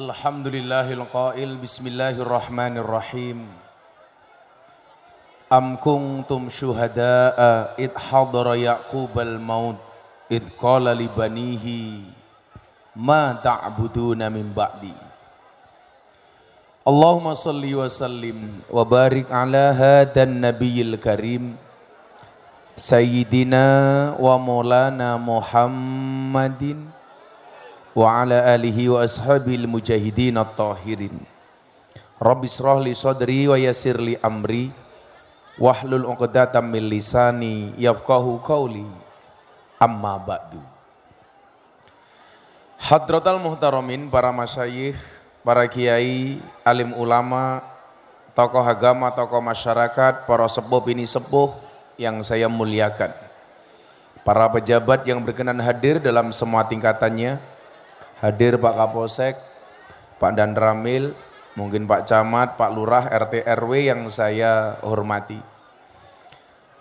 Alhamdulillahil qail bismillahirrahmanirrahim. Am kuntum syuhada'a id hadara yaqubal maut id qala li banihi ma ta'buduna min ba'di. Allahumma salli wa sallim wa barik ala hadan nabiyil karim sayyidina wa maulana Muhammadin wa ala alihi wa ashabil mujahidin at-tahirin. Rabbi shrah li sadri wa yassir li amri wahlul 'uqdatam min lisani yafqahu qawli. Amma ba'du. Hadratal muhtaramin, para masyayikh, para kiai, alim ulama, tokoh agama, tokoh masyarakat, para sepuh bini sepuh yang saya muliakan, para pejabat yang berkenan hadir dalam semua tingkatannya. Hadir Pak Kapolsek, Pak Danramil, mungkin Pak Camat, Pak Lurah, RT RW yang saya hormati.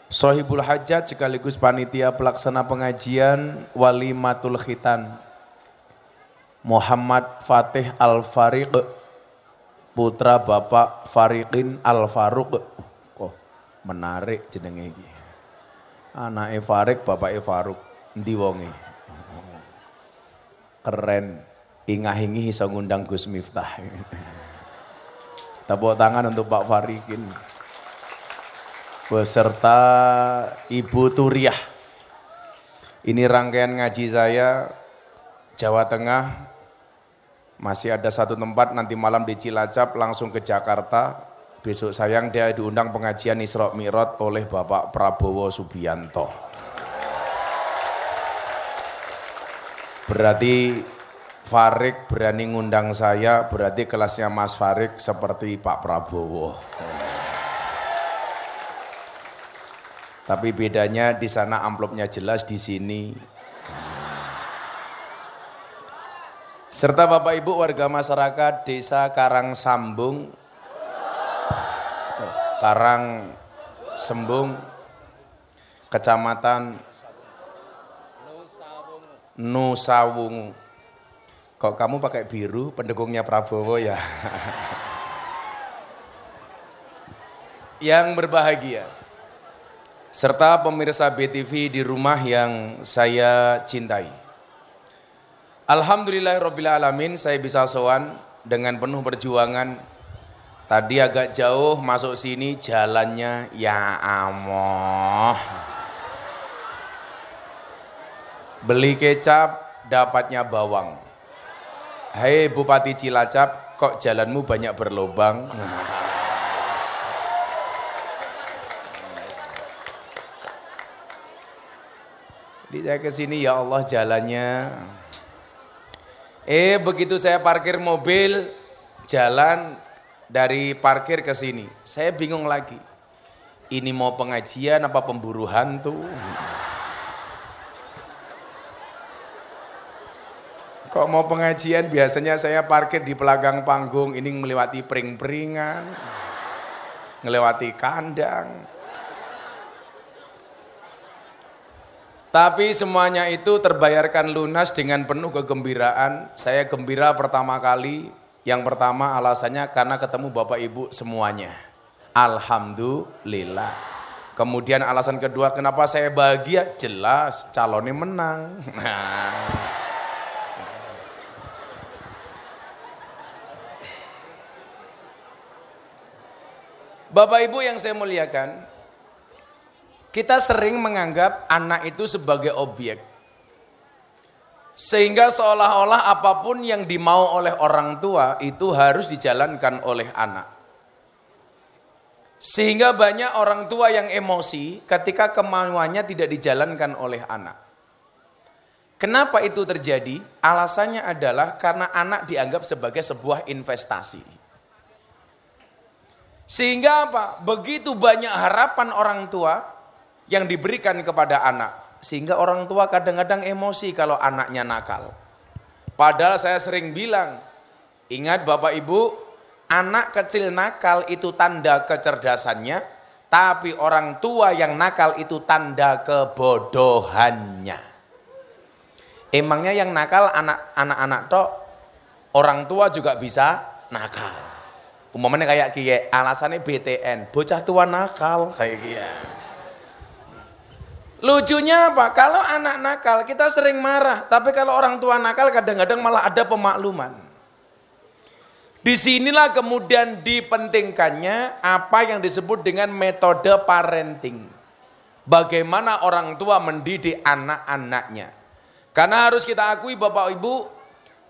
Sohibul Hajat sekaligus panitia pelaksana pengajian Walimatul Khitan Muhammad Fatih Al-Fariq, putra Bapak Fariqin Al-Faruq. Oh, menarik jenenge iki. Anake Fariq, bapake Faruq. Endi wonge? Keren, ingah-ingih iso ngundang Gus Miftah. Tepuk tangan untuk Pak Fariqin beserta Ibu Turiah. Ini rangkaian ngaji saya Jawa Tengah, masih ada satu tempat nanti malam di Cilacap, langsung ke Jakarta. Besok sayang dia diundang pengajian Isra Mi'raj oleh Bapak Prabowo Subianto. Berarti Farik berani ngundang saya, berarti kelasnya Mas Farik seperti Pak Prabowo. Tapi bedanya di sana amplopnya jelas, di sini. Serta Bapak Ibu warga masyarakat Desa Karangsambung, Karangsembung, Kecamatan Nusawungu. Kok kamu pakai biru, pendukungnya Prabowo ya? Yang berbahagia, serta pemirsa BTV di rumah yang saya cintai. Alhamdulillahirrabbilalamin, saya bisa sowan dengan penuh perjuangan. Tadi agak jauh masuk sini, jalannya ya amoh. Beli kecap, dapatnya bawang. Hei Bupati Cilacap, kok jalanmu banyak berlobang? Jadi saya kesini, ya Allah jalannya. Begitu saya parkir mobil, jalan dari parkir ke sini, saya bingung lagi. Ini mau pengajian apa pemburu hantu? Kok mau pengajian, biasanya saya parkir di belakang panggung, ini melewati pring-pringan, melewati kandang. Tapi semuanya itu terbayarkan lunas dengan penuh kegembiraan. Saya gembira pertama kali, yang pertama alasannya karena ketemu Bapak Ibu semuanya. Alhamdulillah. Kemudian alasan kedua, kenapa saya bahagia? Jelas, calonnya menang. Bapak Ibu yang saya muliakan, kita sering menganggap anak itu sebagai objek. Sehingga seolah-olah apapun yang dimau oleh orang tua itu harus dijalankan oleh anak. Sehingga banyak orang tua yang emosi ketika kemauannya tidak dijalankan oleh anak. Kenapa itu terjadi? Alasannya adalah karena anak dianggap sebagai sebuah investasi. Sehingga apa? Begitu banyak harapan orang tua yang diberikan kepada anak. Sehingga orang tua kadang-kadang emosi kalau anaknya nakal. Padahal saya sering bilang, ingat Bapak Ibu, anak kecil nakal itu tanda kecerdasannya, tapi orang tua yang nakal itu tanda kebodohannya. Emangnya yang nakal anak-anak tok? Orang tua juga bisa nakal. Umpamanya kayak kiye, alasannya BTN, bocah tua nakal kayak kiye. Lucunya apa? Kalau anak nakal kita sering marah, tapi kalau orang tua nakal kadang-kadang malah ada pemakluman. Disinilah kemudian dipentingkannya apa yang disebut dengan metode parenting. Bagaimana orang tua mendidik anak-anaknya. Karena harus kita akui Bapak Ibu,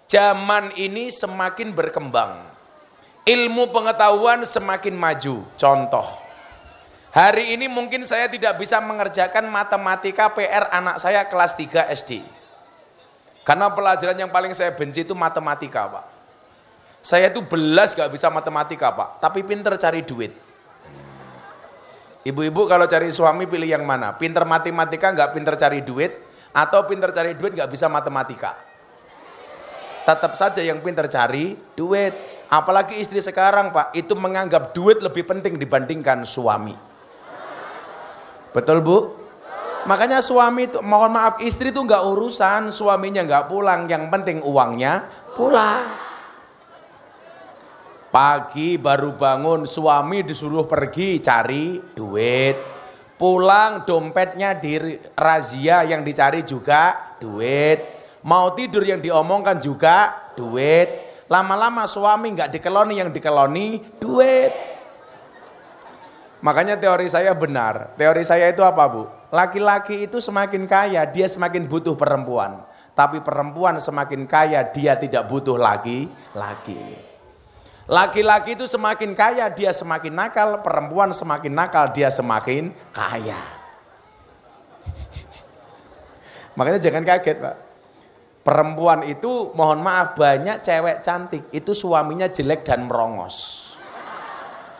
zaman ini semakin berkembang. Ilmu pengetahuan semakin maju. Contoh, hari ini mungkin saya tidak bisa mengerjakan matematika PR anak saya kelas 3 SD. Karena pelajaran yang paling saya benci itu matematika, Pak. Saya itu belas gak bisa matematika, Pak. Tapi pinter cari duit. Ibu-ibu kalau cari suami pilih yang mana? Pinter matematika gak pinter cari duit? Atau pinter cari duit gak bisa matematika? Tetap saja yang pinter cari duit. Apalagi istri sekarang Pak, itu menganggap duit lebih penting dibandingkan suami. Betul Bu? Makanya suami itu, mohon maaf, istri itu nggak urusan, suaminya nggak pulang, yang penting uangnya pulang. Pagi baru bangun, suami disuruh pergi cari duit. Pulang dompetnya dirazia, yang dicari juga duit. Mau tidur yang diomongkan juga duit. Lama-lama suami nggak dikeloni, yang dikeloni duit. Makanya teori saya benar. Teori saya itu apa Bu? Laki-laki itu semakin kaya, dia semakin butuh perempuan. Tapi perempuan semakin kaya, dia tidak butuh laki-laki. Laki-laki itu semakin kaya, dia semakin nakal. Perempuan semakin nakal, dia semakin kaya. Makanya jangan kaget Pak. Perempuan itu mohon maaf banyak cewek cantik itu suaminya jelek dan merongos.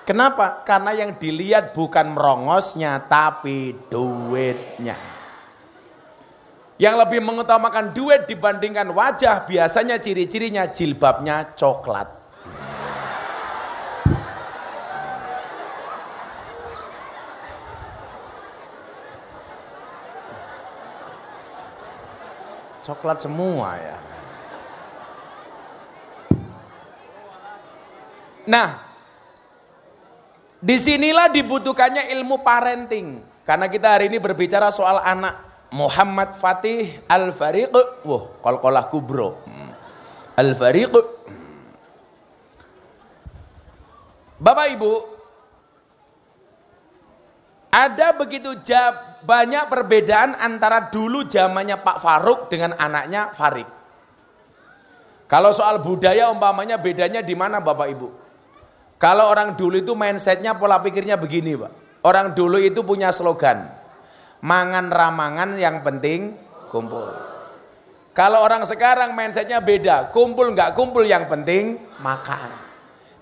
Kenapa? Karena yang dilihat bukan merongosnya tapi duitnya. Yang lebih mengutamakan duit dibandingkan wajah biasanya ciri-cirinya jilbabnya coklat. Coklat semua ya. Nah, disinilah dibutuhkannya ilmu parenting. Karena kita hari ini berbicara soal anak. Muhammad Fatih Al-Fariq. Wah, qalqalah kubro. Al-Fariq. Bapak Ibu, ada begitu banyak perbedaan antara dulu zamannya Pak Faruk dengan anaknya Farid. Kalau soal budaya umpamanya bedanya di mana Bapak Ibu? Kalau orang dulu itu mindsetnya, pola pikirnya begini Pak. Orang dulu itu punya slogan, mangan ramangan yang penting kumpul. Kalau orang sekarang mindsetnya beda, kumpul nggak kumpul yang penting makan.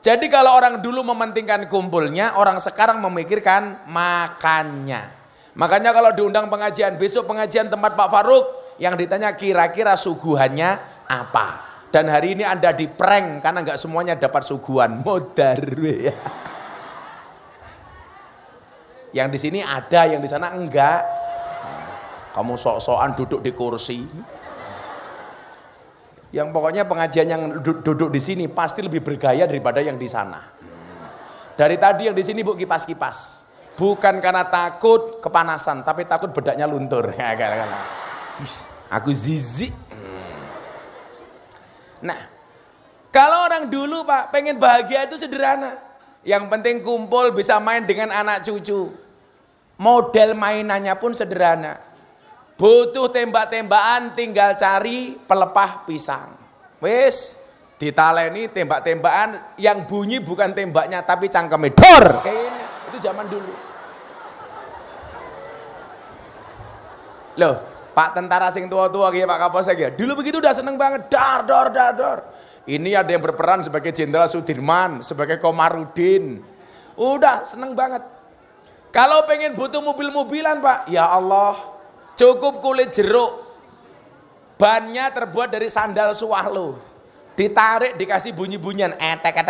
Jadi kalau orang dulu mementingkan kumpulnya, orang sekarang memikirkan makannya. Makanya kalau diundang pengajian, besok pengajian tempat Pak Faruk, yang ditanya kira-kira suguhannya apa. Dan hari ini Anda di prank karena nggak semuanya dapat suguhan. Modar ya. Yang di sini ada, yang di sana enggak. Kamu sok-sokan duduk di kursi. Yang pokoknya pengajian yang duduk di sini pasti lebih bergaya daripada yang di sana. Dari tadi yang di sini Bu kipas-kipas. Bukan karena takut kepanasan, tapi takut bedaknya luntur. Aku zizi. Nah, kalau orang dulu Pak pengen bahagia itu sederhana. Yang penting kumpul bisa main dengan anak cucu. Model mainannya pun sederhana. Butuh tembak-tembakan tinggal cari pelepah pisang. Wes, ditaleni tembak-tembakan yang bunyi bukan tembaknya tapi cangkeme dor. Kayak ini, itu zaman dulu. Loh, Pak tentara sing tua-tua kayak Pak Kapolsek ya. Dulu begitu udah seneng banget, dar dor. Ini ada yang berperan sebagai Jenderal Sudirman, sebagai Komarudin. Udah seneng banget. Kalau pengen butuh mobil-mobilan Pak, ya Allah, cukup kulit jeruk. Bannya terbuat dari sandal swallow. Ditarik dikasih bunyi-bunyian, etek,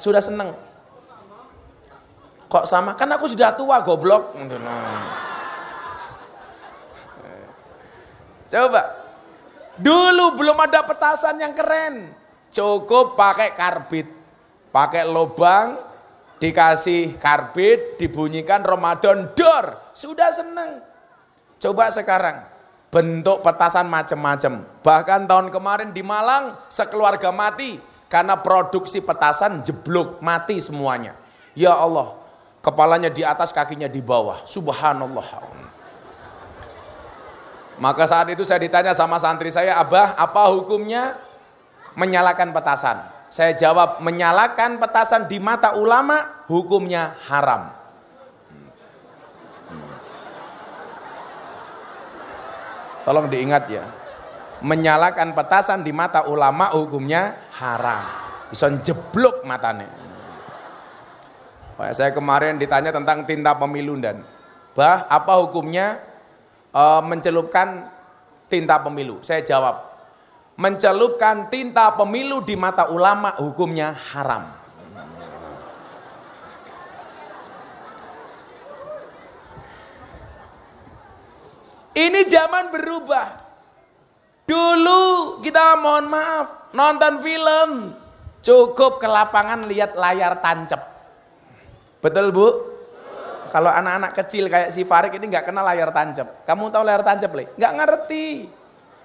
sudah seneng. Kok sama? Kan aku sudah tua goblok. Coba, Dulu belum ada petasan yang keren. Cukup pakai karbit. Pakai lubang, dikasih karbit, dibunyikan Ramadan dor. Sudah seneng. Coba sekarang, bentuk petasan macam-macam. Bahkan tahun kemarin di Malang, sekeluarga mati. Karena produksi petasan jeblok, mati semuanya. Ya Allah, kepalanya di atas, kakinya di bawah. Subhanallah. Maka saat itu saya ditanya sama santri saya, Abah, apa hukumnya menyalakan petasan? Saya jawab, menyalakan petasan di mata ulama hukumnya haram. Tolong diingat ya, menyalakan petasan di mata ulama hukumnya haram. Bisa jeblok matanya. Saya kemarin ditanya tentang tinta pemilu dan, Bah, apa hukumnya mencelupkan tinta pemilu? Saya jawab, mencelupkan tinta pemilu di mata ulama hukumnya haram. Ini zaman berubah. Dulu kita mohon maaf nonton film cukup ke lapangan lihat layar tancap. Betul Bu? Kalau anak-anak kecil kayak si Farik ini nggak kenal layar tancap. Kamu tahu layar tancap, Le? Nggak ngerti.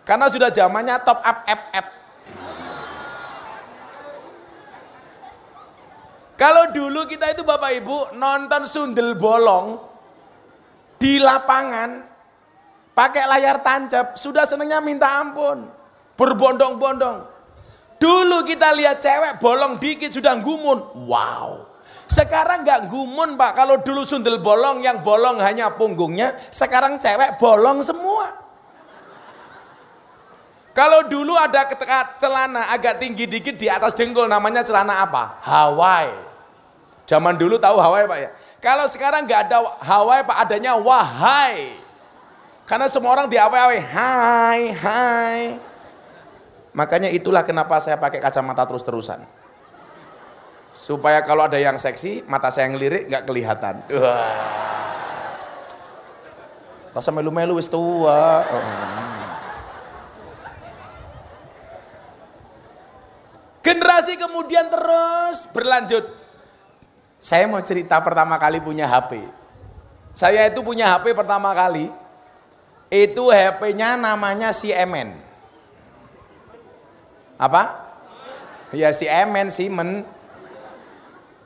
Karena sudah zamannya top up FF. Kalau dulu kita itu Bapak Ibu nonton sundel bolong di lapangan pakai layar tancap, sudah senengnya minta ampun. Berbondong-bondong. Dulu kita lihat cewek bolong dikit sudah gumun. Wow. Sekarang nggak gumun Pak, kalau dulu sundel bolong yang bolong hanya punggungnya, sekarang cewek bolong semua. Kalau dulu ada celana agak tinggi dikit di atas dengkul, namanya celana apa? Hawaii. Zaman dulu tahu Hawaii Pak ya? Kalau sekarang nggak ada Hawaii Pak, adanya wahai. Karena semua orang di Hawaii, hai. Makanya itulah kenapa saya pakai kacamata terus-terusan. Supaya kalau ada yang seksi, mata saya ngelirik nggak kelihatan. Rasa melu-melu wis tua. Generasi kemudian terus berlanjut. Saya mau cerita pertama kali punya HP. Saya itu punya HP pertama kali. Itu HP-nya namanya Siemens. Apa? Ya Siemens.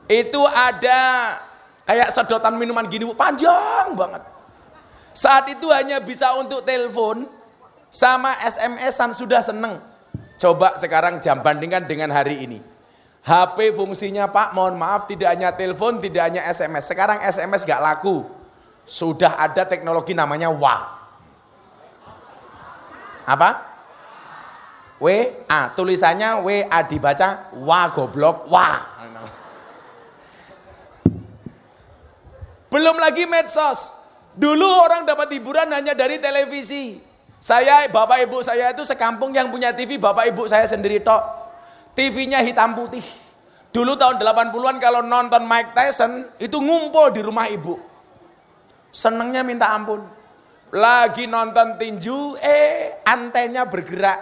Itu ada kayak sedotan minuman gini panjang banget. Saat itu hanya bisa untuk telepon sama SMS-an sudah seneng. Coba sekarang jam bandingkan dengan hari ini. HP fungsinya Pak, mohon maaf, tidak hanya telepon, tidak hanya SMS. Sekarang SMS gak laku. Sudah ada teknologi namanya WA. Apa? WA, tulisannya WA dibaca WA goblok, WA. Belum lagi medsos. Dulu orang dapat hiburan hanya dari televisi. Saya, bapak ibu saya itu sekampung yang punya TV, bapak ibu saya sendiri tok. TV-nya hitam putih. Dulu tahun 80-an kalau nonton Mike Tyson, itu ngumpul di rumah ibu. Senengnya minta ampun. Lagi nonton tinju, antennya bergerak.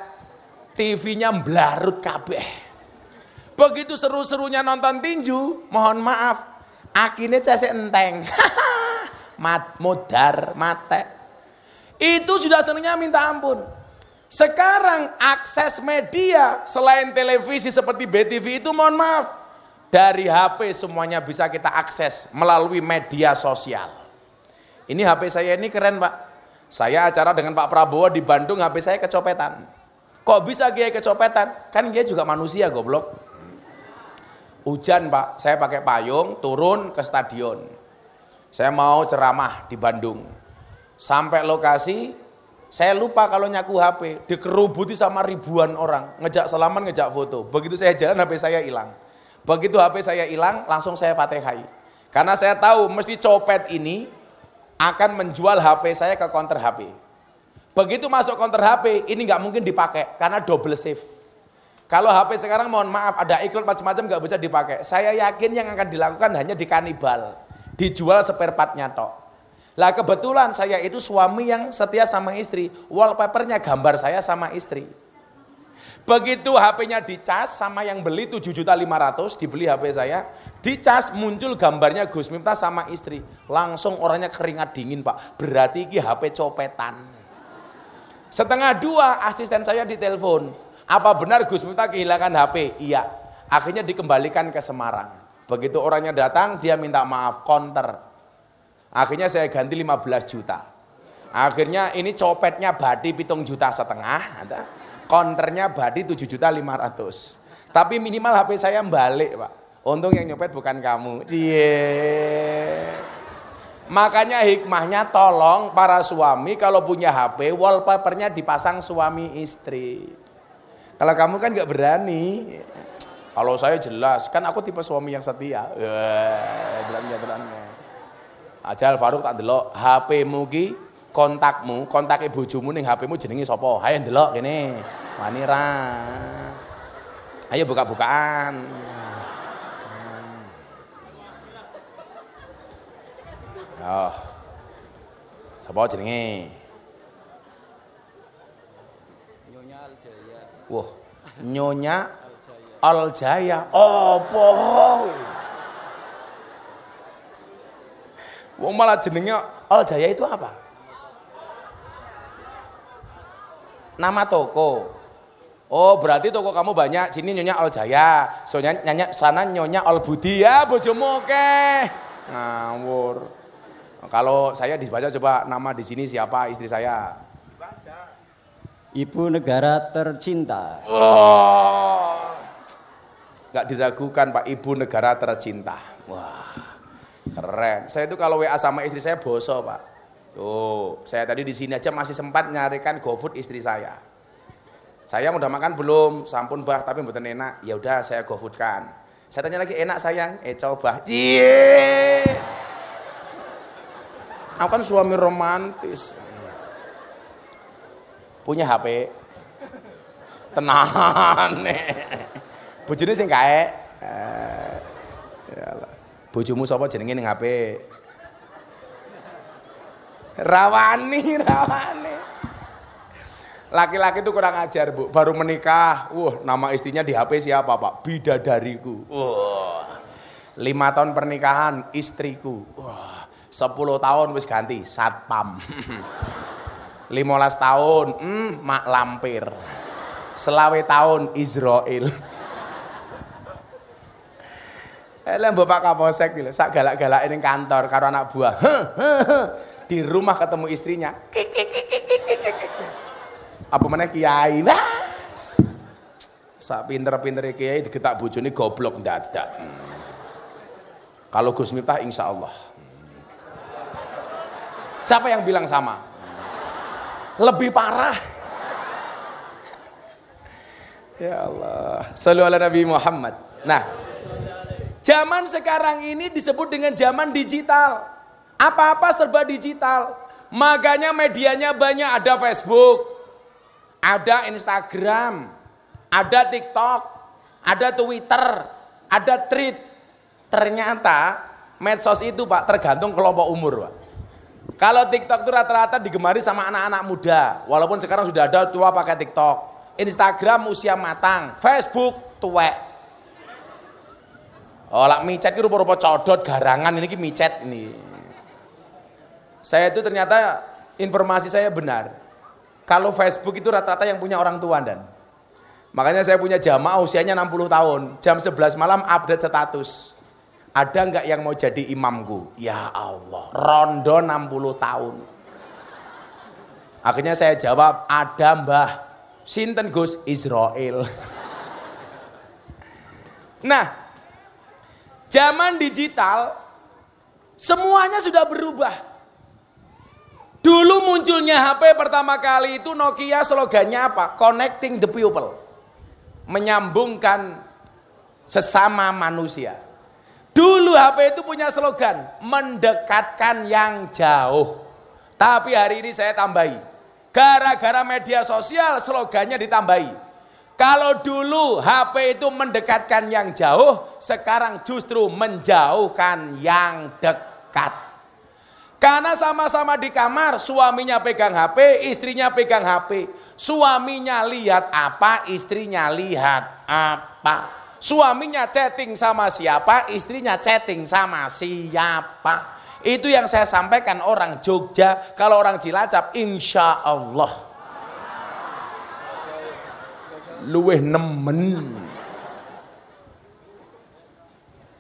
TV-nya mblarut kabeh. Begitu seru-serunya nonton tinju, mohon maaf. Akhirnya cesek enteng. Modar, mate. Itu sudah senangnya minta ampun. Sekarang akses media selain televisi seperti BTV itu mohon maaf. Dari HP semuanya bisa kita akses melalui media sosial. Ini HP saya ini keren Pak. Saya acara dengan Pak Prabowo di Bandung, HP saya kecopetan. Kok bisa Kiai kecopetan? Kan dia juga manusia goblok. Hujan Pak, saya pakai payung turun ke stadion. Saya mau ceramah di Bandung. Sampai lokasi, saya lupa kalau nyaku HP, dikerubuti sama ribuan orang, ngejak salaman, ngejak foto. Begitu saya jalan HP saya hilang. Begitu HP saya hilang, langsung saya fatihai. Karena saya tahu mesti copet ini akan menjual HP saya ke counter HP. Begitu masuk counter HP, ini nggak mungkin dipakai karena double shift. Kalau HP sekarang mohon maaf ada iklan macam-macam nggak bisa dipakai. Saya yakin yang akan dilakukan hanya di kanibal, dijual spare partnya tok. Lah kebetulan saya itu suami yang setia sama istri, wallpapernya gambar saya sama istri. Begitu HP-nya dicas sama yang beli 7.500.000 dibeli HP saya, dicas muncul gambarnya Gus Miftah sama istri. Langsung orangnya keringat dingin Pak, berarti ini HP copetan. 1:30 asisten saya ditelepon, apa benar Gus Miftah kehilangan HP? Iya, akhirnya dikembalikan ke Semarang. Begitu orangnya datang dia minta maaf, counter. Akhirnya saya ganti 15 juta. Akhirnya ini copetnya badi 7,5 juta, counternya badi 7.500.000. Tapi minimal HP saya balik Pak. Untung yang nyopet bukan kamu. Makanya hikmahnya tolong para suami kalau punya HP wallpapernya dipasang suami istri. Kalau kamu kan nggak berani. Kalau saya jelas, kan aku tipe suami yang setia. Terangnya. Ajal Faruk tak ndelok HP-mu ki kontakmu, kontake bojomu ning HP-mu jenenge sapa? Hayo ndelok kene. Wani ra. Ayo buka-bukaan. Oh. Sapa jenenge? Nyonya Aljaya. Wah, Nyonya Aljaya. Opo? Wong malah jenenge Aljaya itu apa? Nama toko. Oh, berarti toko kamu banyak. Sini Nyonya Aljaya, soalnya nyanyi sana Nyonya Albudi ya, bojomu oke. Ngawur. Kalau saya dibaca coba nama di sini siapa istri saya? Baca. Ibu negara tercinta. Oh. Enggak diragukan Pak, ibu negara tercinta. Wah. Keren. Saya itu kalau WA sama istri saya boso Pak. Tuh, saya tadi di sini aja masih sempat nyarikan GoFood istri saya. Saya udah makan belum? Sampun Bah, tapi mboten enak. Ya udah saya GoFoodkan. Saya tanya lagi, enak sayang? Coba. Cie. Aku kan suami romantis. Punya HP. Tenan. Bojone sing kae. Bojomu sapa jenenge ning HP? Rawani. Laki-laki itu kurang ajar, Bu. Baru menikah, nama istrinya di HP siapa, Pak? Bidadariku. 5 tahun pernikahan, istriku. 10 tahun wis ganti, satpam. 15 tahun, mak lampir. 20 tahun, Israel. Mbok Pak Kapolsek lho, sak galak-galake ning kantor karo anak buah. Di rumah ketemu istrinya. Apa meneh kiai. Sak pinter-pintere kiai digetak bojone goblok ndadak. Kalau Gus Miftah insyaallah. Siapa yang bilang sama? Lebih parah. Ya Allah. Shallu ala Nabi Muhammad. Nah, zaman sekarang ini disebut dengan zaman digital. Apa-apa serba digital. Makanya medianya banyak, ada Facebook, ada Instagram, ada TikTok, ada Twitter, ada Thread. Ternyata medsos itu Pak tergantung kelompok umur Pak. Kalau TikTok itu rata-rata digemari sama anak-anak muda. Walaupun sekarang sudah ada tua pakai TikTok. Instagram usia matang, Facebook tuwek. Oh, lak micet ki rupa-rupa codot garangan ini ki micet ini. Saya itu ternyata informasi saya benar. Kalau Facebook itu rata-rata yang punya orang tua dan. Makanya saya punya jamaah usianya 60 tahun. Jam 11 malam update status. Ada enggak yang mau jadi imamku? Ya Allah, rondo 60 tahun. Akhirnya saya jawab, ada Mbah. Sinten Gus? Israel. Nah, zaman digital semuanya sudah berubah. Dulu munculnya HP pertama kali itu Nokia, slogannya apa? Connecting the people. Menyambungkan sesama manusia. Dulu HP itu punya slogan mendekatkan yang jauh. Tapi hari ini saya tambahi. Gara-gara media sosial slogannya ditambahi. Kalau dulu HP itu mendekatkan yang jauh, sekarang justru menjauhkan yang dekat. Karena sama-sama di kamar, suaminya pegang HP, istrinya pegang HP. Suaminya lihat apa, istrinya lihat apa. Suaminya chatting sama siapa, istrinya chatting sama siapa. Itu yang saya sampaikan orang Jogja. Kalau orang Cilacap, insya Allah luweh nemen.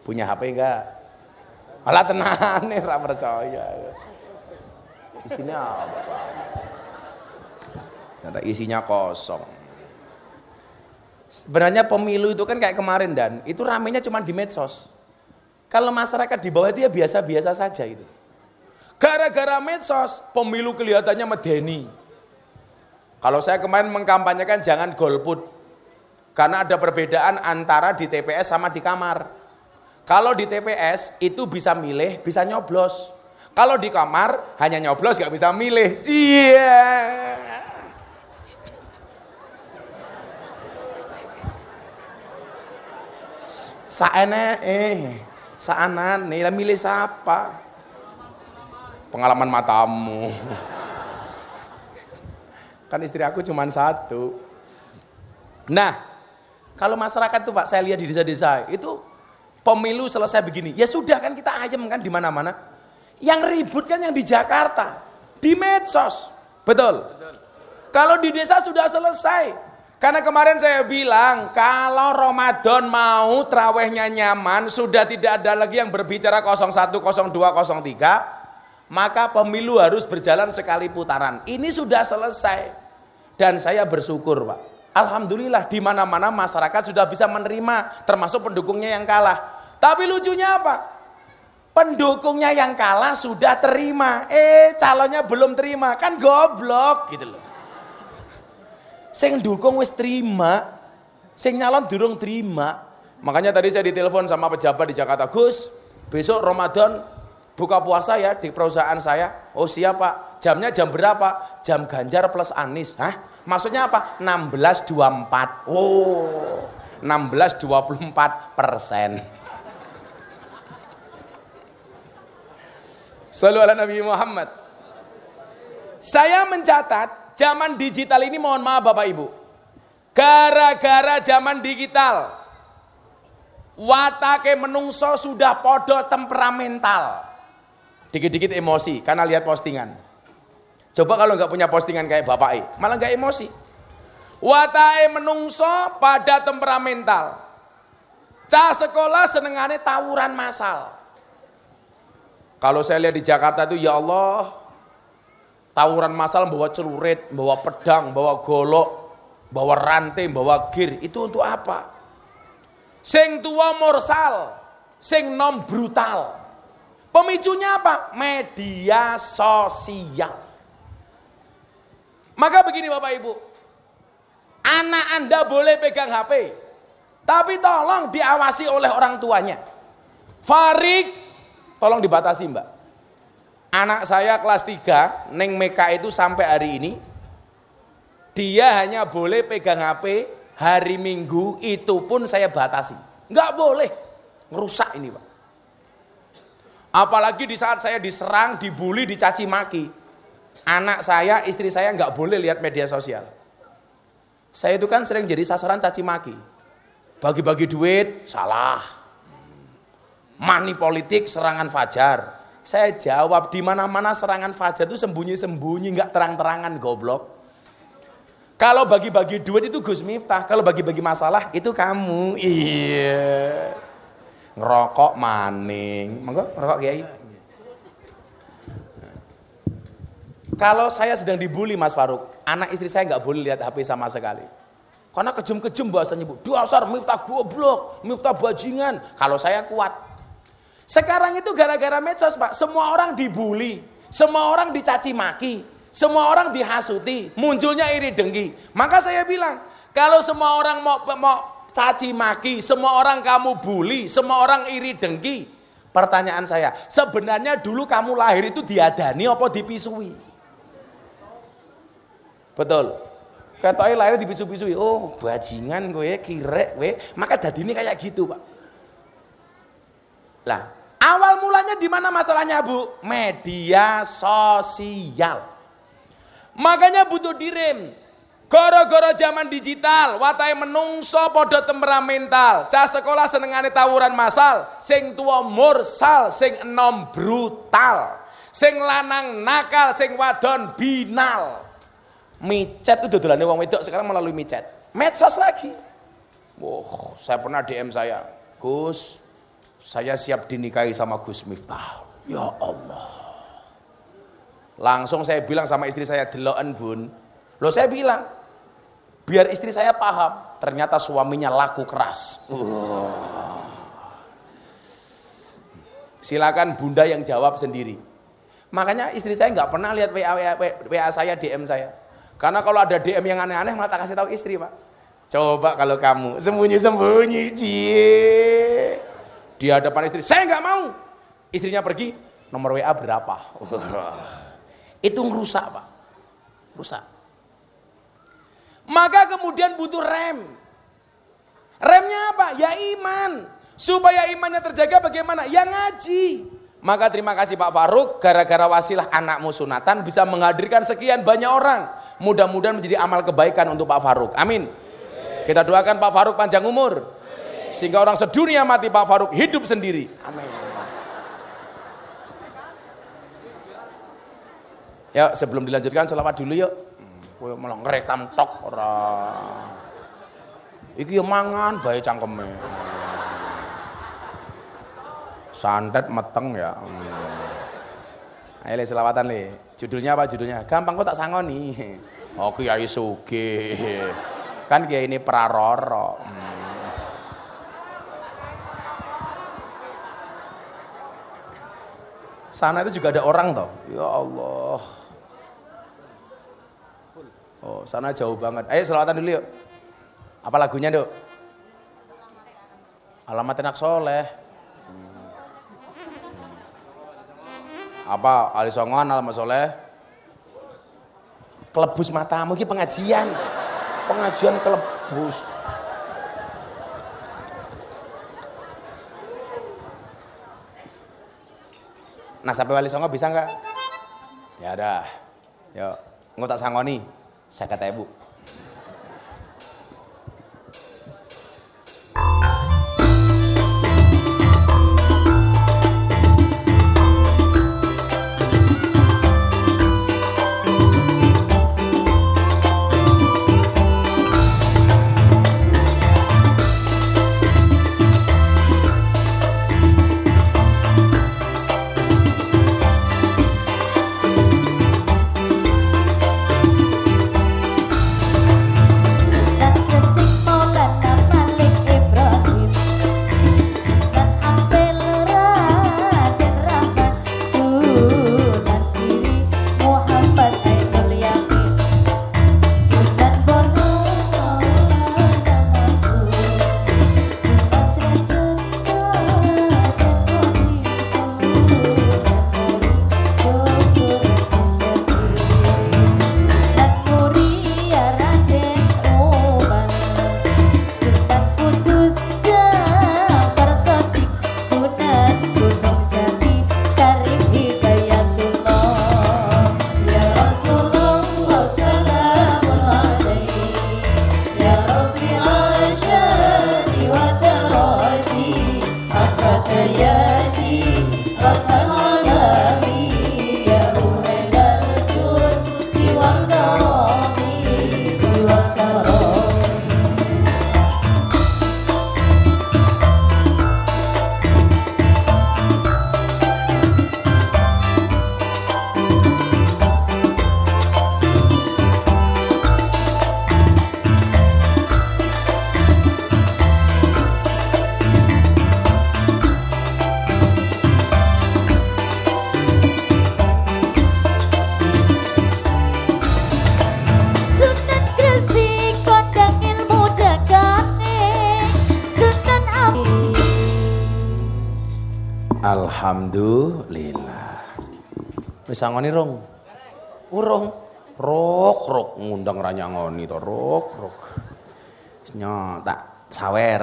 Punya HP enggak? Malah tenan nih, ra percaya. Isinya apa? Ternyata isinya kosong. Sebenarnya pemilu itu kan kayak kemarin dan itu ramenya cuma di medsos. Kalau masyarakat di bawah itu ya biasa-biasa saja itu. Gara-gara medsos, pemilu kelihatannya medeni. Kalau saya kemarin mengkampanyekan jangan golput. Karena ada perbedaan antara di TPS sama di kamar. Kalau di TPS itu bisa milih, bisa nyoblos. Kalau di kamar hanya nyoblos gak bisa milih. Cie. Saanan nih milih siapa? Pengalaman matamu. Kan istri aku cuma satu. Nah, kalau masyarakat tuh Pak, saya lihat di desa-desa itu pemilu selesai begini. Ya sudah kan kita ayem kan di mana-mana. Yang ribut kan yang di Jakarta, di medsos. Betul. Kalau di desa sudah selesai. Karena kemarin saya bilang, kalau Ramadan mau trawehnya nyaman, sudah tidak ada lagi yang berbicara 01, 02, 03, maka pemilu harus berjalan sekali putaran. Ini sudah selesai. Dan saya bersyukur, Pak. Alhamdulillah di mana-mana masyarakat sudah bisa menerima, termasuk pendukungnya yang kalah. Tapi lucunya apa? Pendukungnya yang kalah sudah terima, calonnya belum terima, kan goblok gitu loh. Sing dukung wis terima, sing nyalon durung terima. Makanya tadi saya ditelepon sama pejabat di Jakarta, Gus, besok Ramadan buka puasa ya di perusahaan saya. Oh siap Pak, jamnya jam berapa? Jam Ganjar plus Anies. Hah? Maksudnya apa? 16.24. Oh, 16,24%. Shallu ala Nabi Muhammad. Saya mencatat zaman digital ini, mohon maaf Bapak Ibu, gara-gara zaman digital watake menungso sudah podo temperamental, dikit-dikit emosi karena lihat postingan. Coba kalau nggak punya postingan kayak Bapak malah nggak emosi. Watake menungso pada temperamental. Cah sekolah senengane tawuran massal. Kalau saya lihat di Jakarta itu ya Allah, tawuran massal bawa celurit, bawa pedang, bawa golok, bawa rantai, bawa gir. Itu untuk apa? Sing tua morsal, sing nom brutal. Pemicunya apa? Media sosial. Maka begini Bapak Ibu, anak Anda boleh pegang HP, tapi tolong diawasi oleh orang tuanya. Farid, tolong dibatasi Mbak. Anak saya kelas 3, Neng Meka itu sampai hari ini, dia hanya boleh pegang HP hari Minggu, itu pun saya batasi. Nggak boleh, ngerusak ini Pak. Apalagi di saat saya diserang, dibully, dicaci maki. Anak saya, istri saya nggak boleh lihat media sosial. Saya itu kan sering jadi sasaran caci maki. Bagi-bagi duit, salah. Money politik, serangan fajar. Saya jawab, di mana-mana serangan fajar itu sembunyi-sembunyi, nggak terang-terangan, goblok. Kalau bagi-bagi duit itu Gus Miftah, kalau bagi-bagi masalah itu kamu. Iya. Ngerokok maning. Monggo ngerokok Kiai. Kalau saya sedang dibully Mas Faruk, anak istri saya nggak boleh lihat HP sama sekali. Karena kejem-kejem bahasanya Bu. Dasar Miftah goblok, Miftah bajingan. Kalau saya kuat. Sekarang itu gara-gara medsos Pak, semua orang dibully, semua orang dicaci maki, semua orang dihasuti, munculnya iri dengki. Maka saya bilang, kalau semua orang mau caci maki, semua orang kamu bully, semua orang iri dengki. Pertanyaan saya, sebenarnya dulu kamu lahir itu diadani apa dipisui? Betul. Katanya lahir dipisu-pisui. Oh, bajingan gue, kirek gue. Maka dadine kayak gitu, Pak. Lah, awal mulanya Masalahnya di mana masalahnya, Bu? Media sosial. Makanya butuh direm. Gara-gara zaman digital, watai menungso podo temperamental. Cah sekolah senengane tawuran masal, sing tua mursal, sing enom brutal, sing lanang nakal, sing wadon binal. Micet itu dodolane wong wedok sekarang melalui micet. Medsos lagi. Wah, saya pernah DM saya, Gus, saya siap dinikahi sama Gus Miftah. Ya Allah. Langsung saya bilang sama istri saya, deloken bun. Loh saya bilang, biar istri saya paham, ternyata suaminya laku keras. Silakan bunda yang jawab sendiri. Makanya istri saya nggak pernah lihat WA saya, DM saya. Karena kalau ada DM yang aneh-aneh malah tak kasih tahu istri, Pak. Coba kalau kamu sembunyi-sembunyi, cie, di hadapan istri, saya nggak mau. Istrinya pergi, nomor WA berapa? Itu ngerusak, Pak. Rusak. Maka kemudian butuh rem. Remnya apa? Ya iman. Supaya imannya terjaga bagaimana? Ya ngaji. Maka terima kasih Pak Faruk, gara-gara wasilah anakmu sunatan bisa menghadirkan sekian banyak orang. Mudah-mudahan menjadi amal kebaikan untuk Pak Faruk. Amin. Kita doakan Pak Faruk panjang umur. Sehingga orang sedunia mati Pak Faruk hidup sendiri. Amin. Ya sebelum dilanjutkan selawat dulu yuk. Kowe malah ngerekam tok ora. Iki yo mangan bae cangkeme. Santet meteng ya. Ayo le selawatan le. Judulnya apa judulnya? Gampang kok tak sangoni. Oh Kiai Sugih. Kan Kiai ini praroro. Sana itu juga ada orang toh. Ya Allah. Oh, sana jauh banget. Ayo selawatan dulu yuk. Apa lagunya, Dok? Alamat Anak Soleh. Apa? Ali Songon, Alamat Soleh. Kelebus matamu ini pengajian. Pengajian kelebus. Nah, sampai Wali Songo bisa enggak? Ya udah. Yuk, engko tak sangoni. Saya kata Ibu. Alhamdulillah. Wis ngoni rong. Urung. Rok ngundang ra nyangoni to rok. Nyo tak sawer.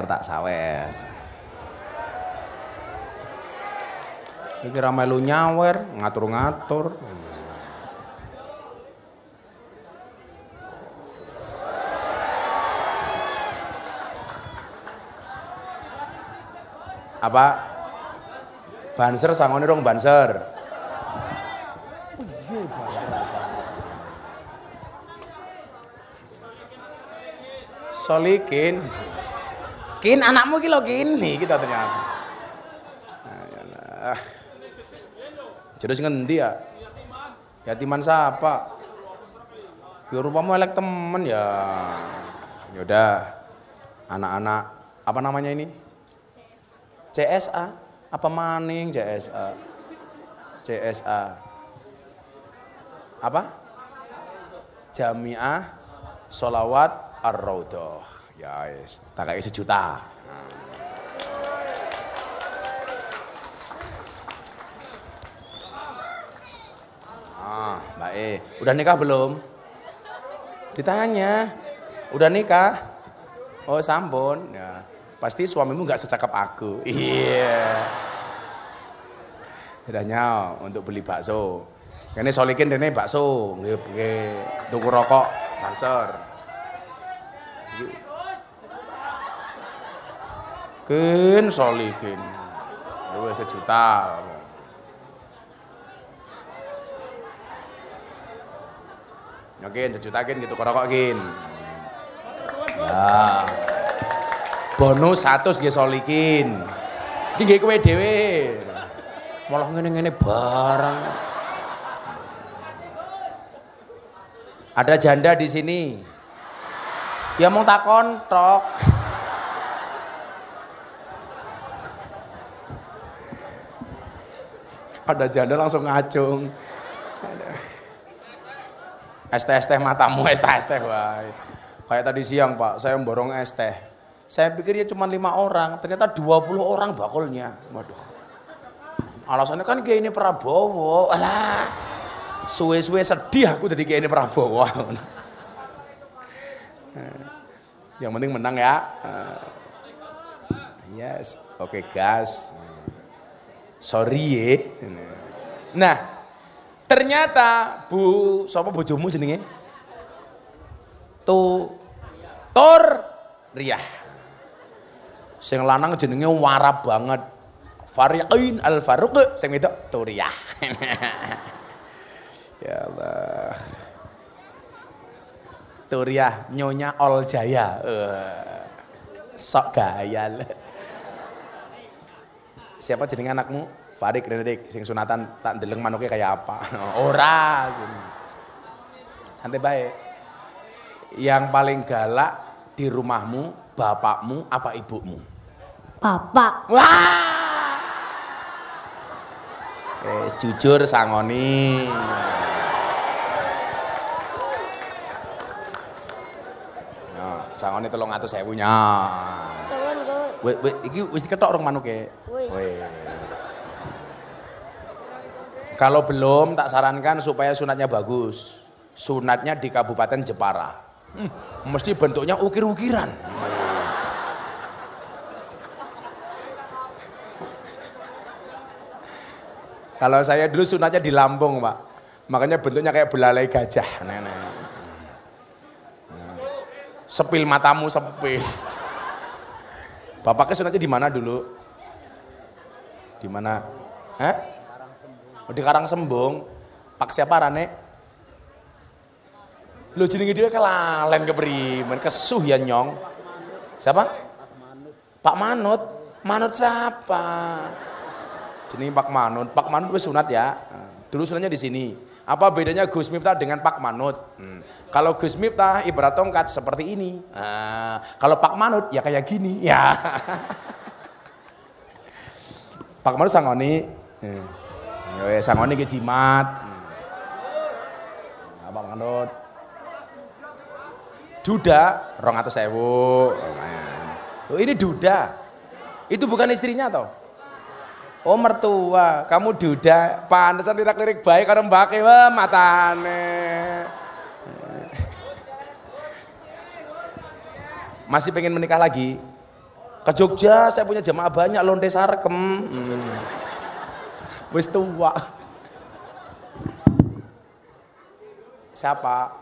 Iki ra melu nyawer, ngatur-ngatur. Apa? Banser sangone dong banser. Solikin. Kin anakmu iki lho Kin, kita ternyata. Ayolah. Jadi sing ngendi ya? Yatiman siapa? Ya rupamu elek temen ya. Yaudah. Anak-anak apa namanya ini? CSA. Apa maning CSA? CSA. Apa? Jamiah Sholawat Ar-Raudhah. Ya wis, tak kaya 1 juta. Mbak E, udah nikah belum? Ditanya, udah nikah? Oh sampun, ya. Pasti suamimu nggak secakap aku. Iya. Bedanya untuk beli bakso. Ini solikin dene bakso, nggih tuku rokok, banser. Kin solikin. Wis 1 juta. Nyokin 1 juta kin gitu rokok kin. Ya. Bonus 100 nggih solikin. Iki nggih kowe dhewe. Malah ngene-ngene barang. Ada janda di sini. Ya mau takon tok. Ada janda langsung ngacung. Es teh matamu, es teh wae. Kayak tadi siang Pak, saya borong es teh. Saya pikir ya cuma 5 orang, ternyata 20 orang bakulnya. Waduh. Alasannya kan kayak ini Prabowo. Alah. Suwe-suwe sedih aku jadi kayak ini Prabowo. Yang penting menang ya. Yes, oke gas. Sorry ya. Nah, ternyata Bu, sapa bojomu jenenge? Tor Riyah. Sing lanang jenenge warap banget. Fariqin Al-Faruq, sing wedok Turiyah. Ya Allah. Turiyah nyonya Oljaya. Sok gayal. Siapa jenenge anakmu? Farik Renedik, sing sunatan tak ndeleng manuke kayak apa. Ora. Santai baik. Yang paling galak di rumahmu, bapakmu apa ibumu? Bapak. Wah. Jujur sangoni. Ya, sangoni 300.000 nya. Suwun, Gus. Iki wis diketok rong manuke. Wis. Kalau belum tak sarankan supaya sunatnya bagus. Sunatnya di Kabupaten Jepara. Mesti bentuknya ukir-ukiran. Kalau saya dulu sunatnya di Lampung, Pak. Makanya bentuknya kayak belalai gajah. Nenek. Sepil matamu, sepil. Bapaknya sunatnya di mana dulu? Di mana? Oh, di Karangsembung. Pak siapa Rane? Lo jenenge dia kelalen keprimen, kesuh ya nyong. Siapa? Pak Manut. Manut siapa? Jenenge Pak Manut. Pak Manut wis sunat ya. Dulu sunatnya di sini. Apa bedanya Gus Miftah dengan Pak Manut? Kalau Gus Miftah ibarat tongkat seperti ini. Kalau Pak Manut ya kayak gini. Ya. Pak Manut sangoni. Ya sangoni ke jimat. Pak Manut. Duda 200.000. Oh, ini Duda. Itu bukan istrinya toh? Oh mertua, kamu duda, pantesan lirik-lirik baik karo mbake wah matane. Masih pengen menikah lagi? Ke Jogja saya punya jamaah banyak lonte sarkem. Wis tua. Siapa?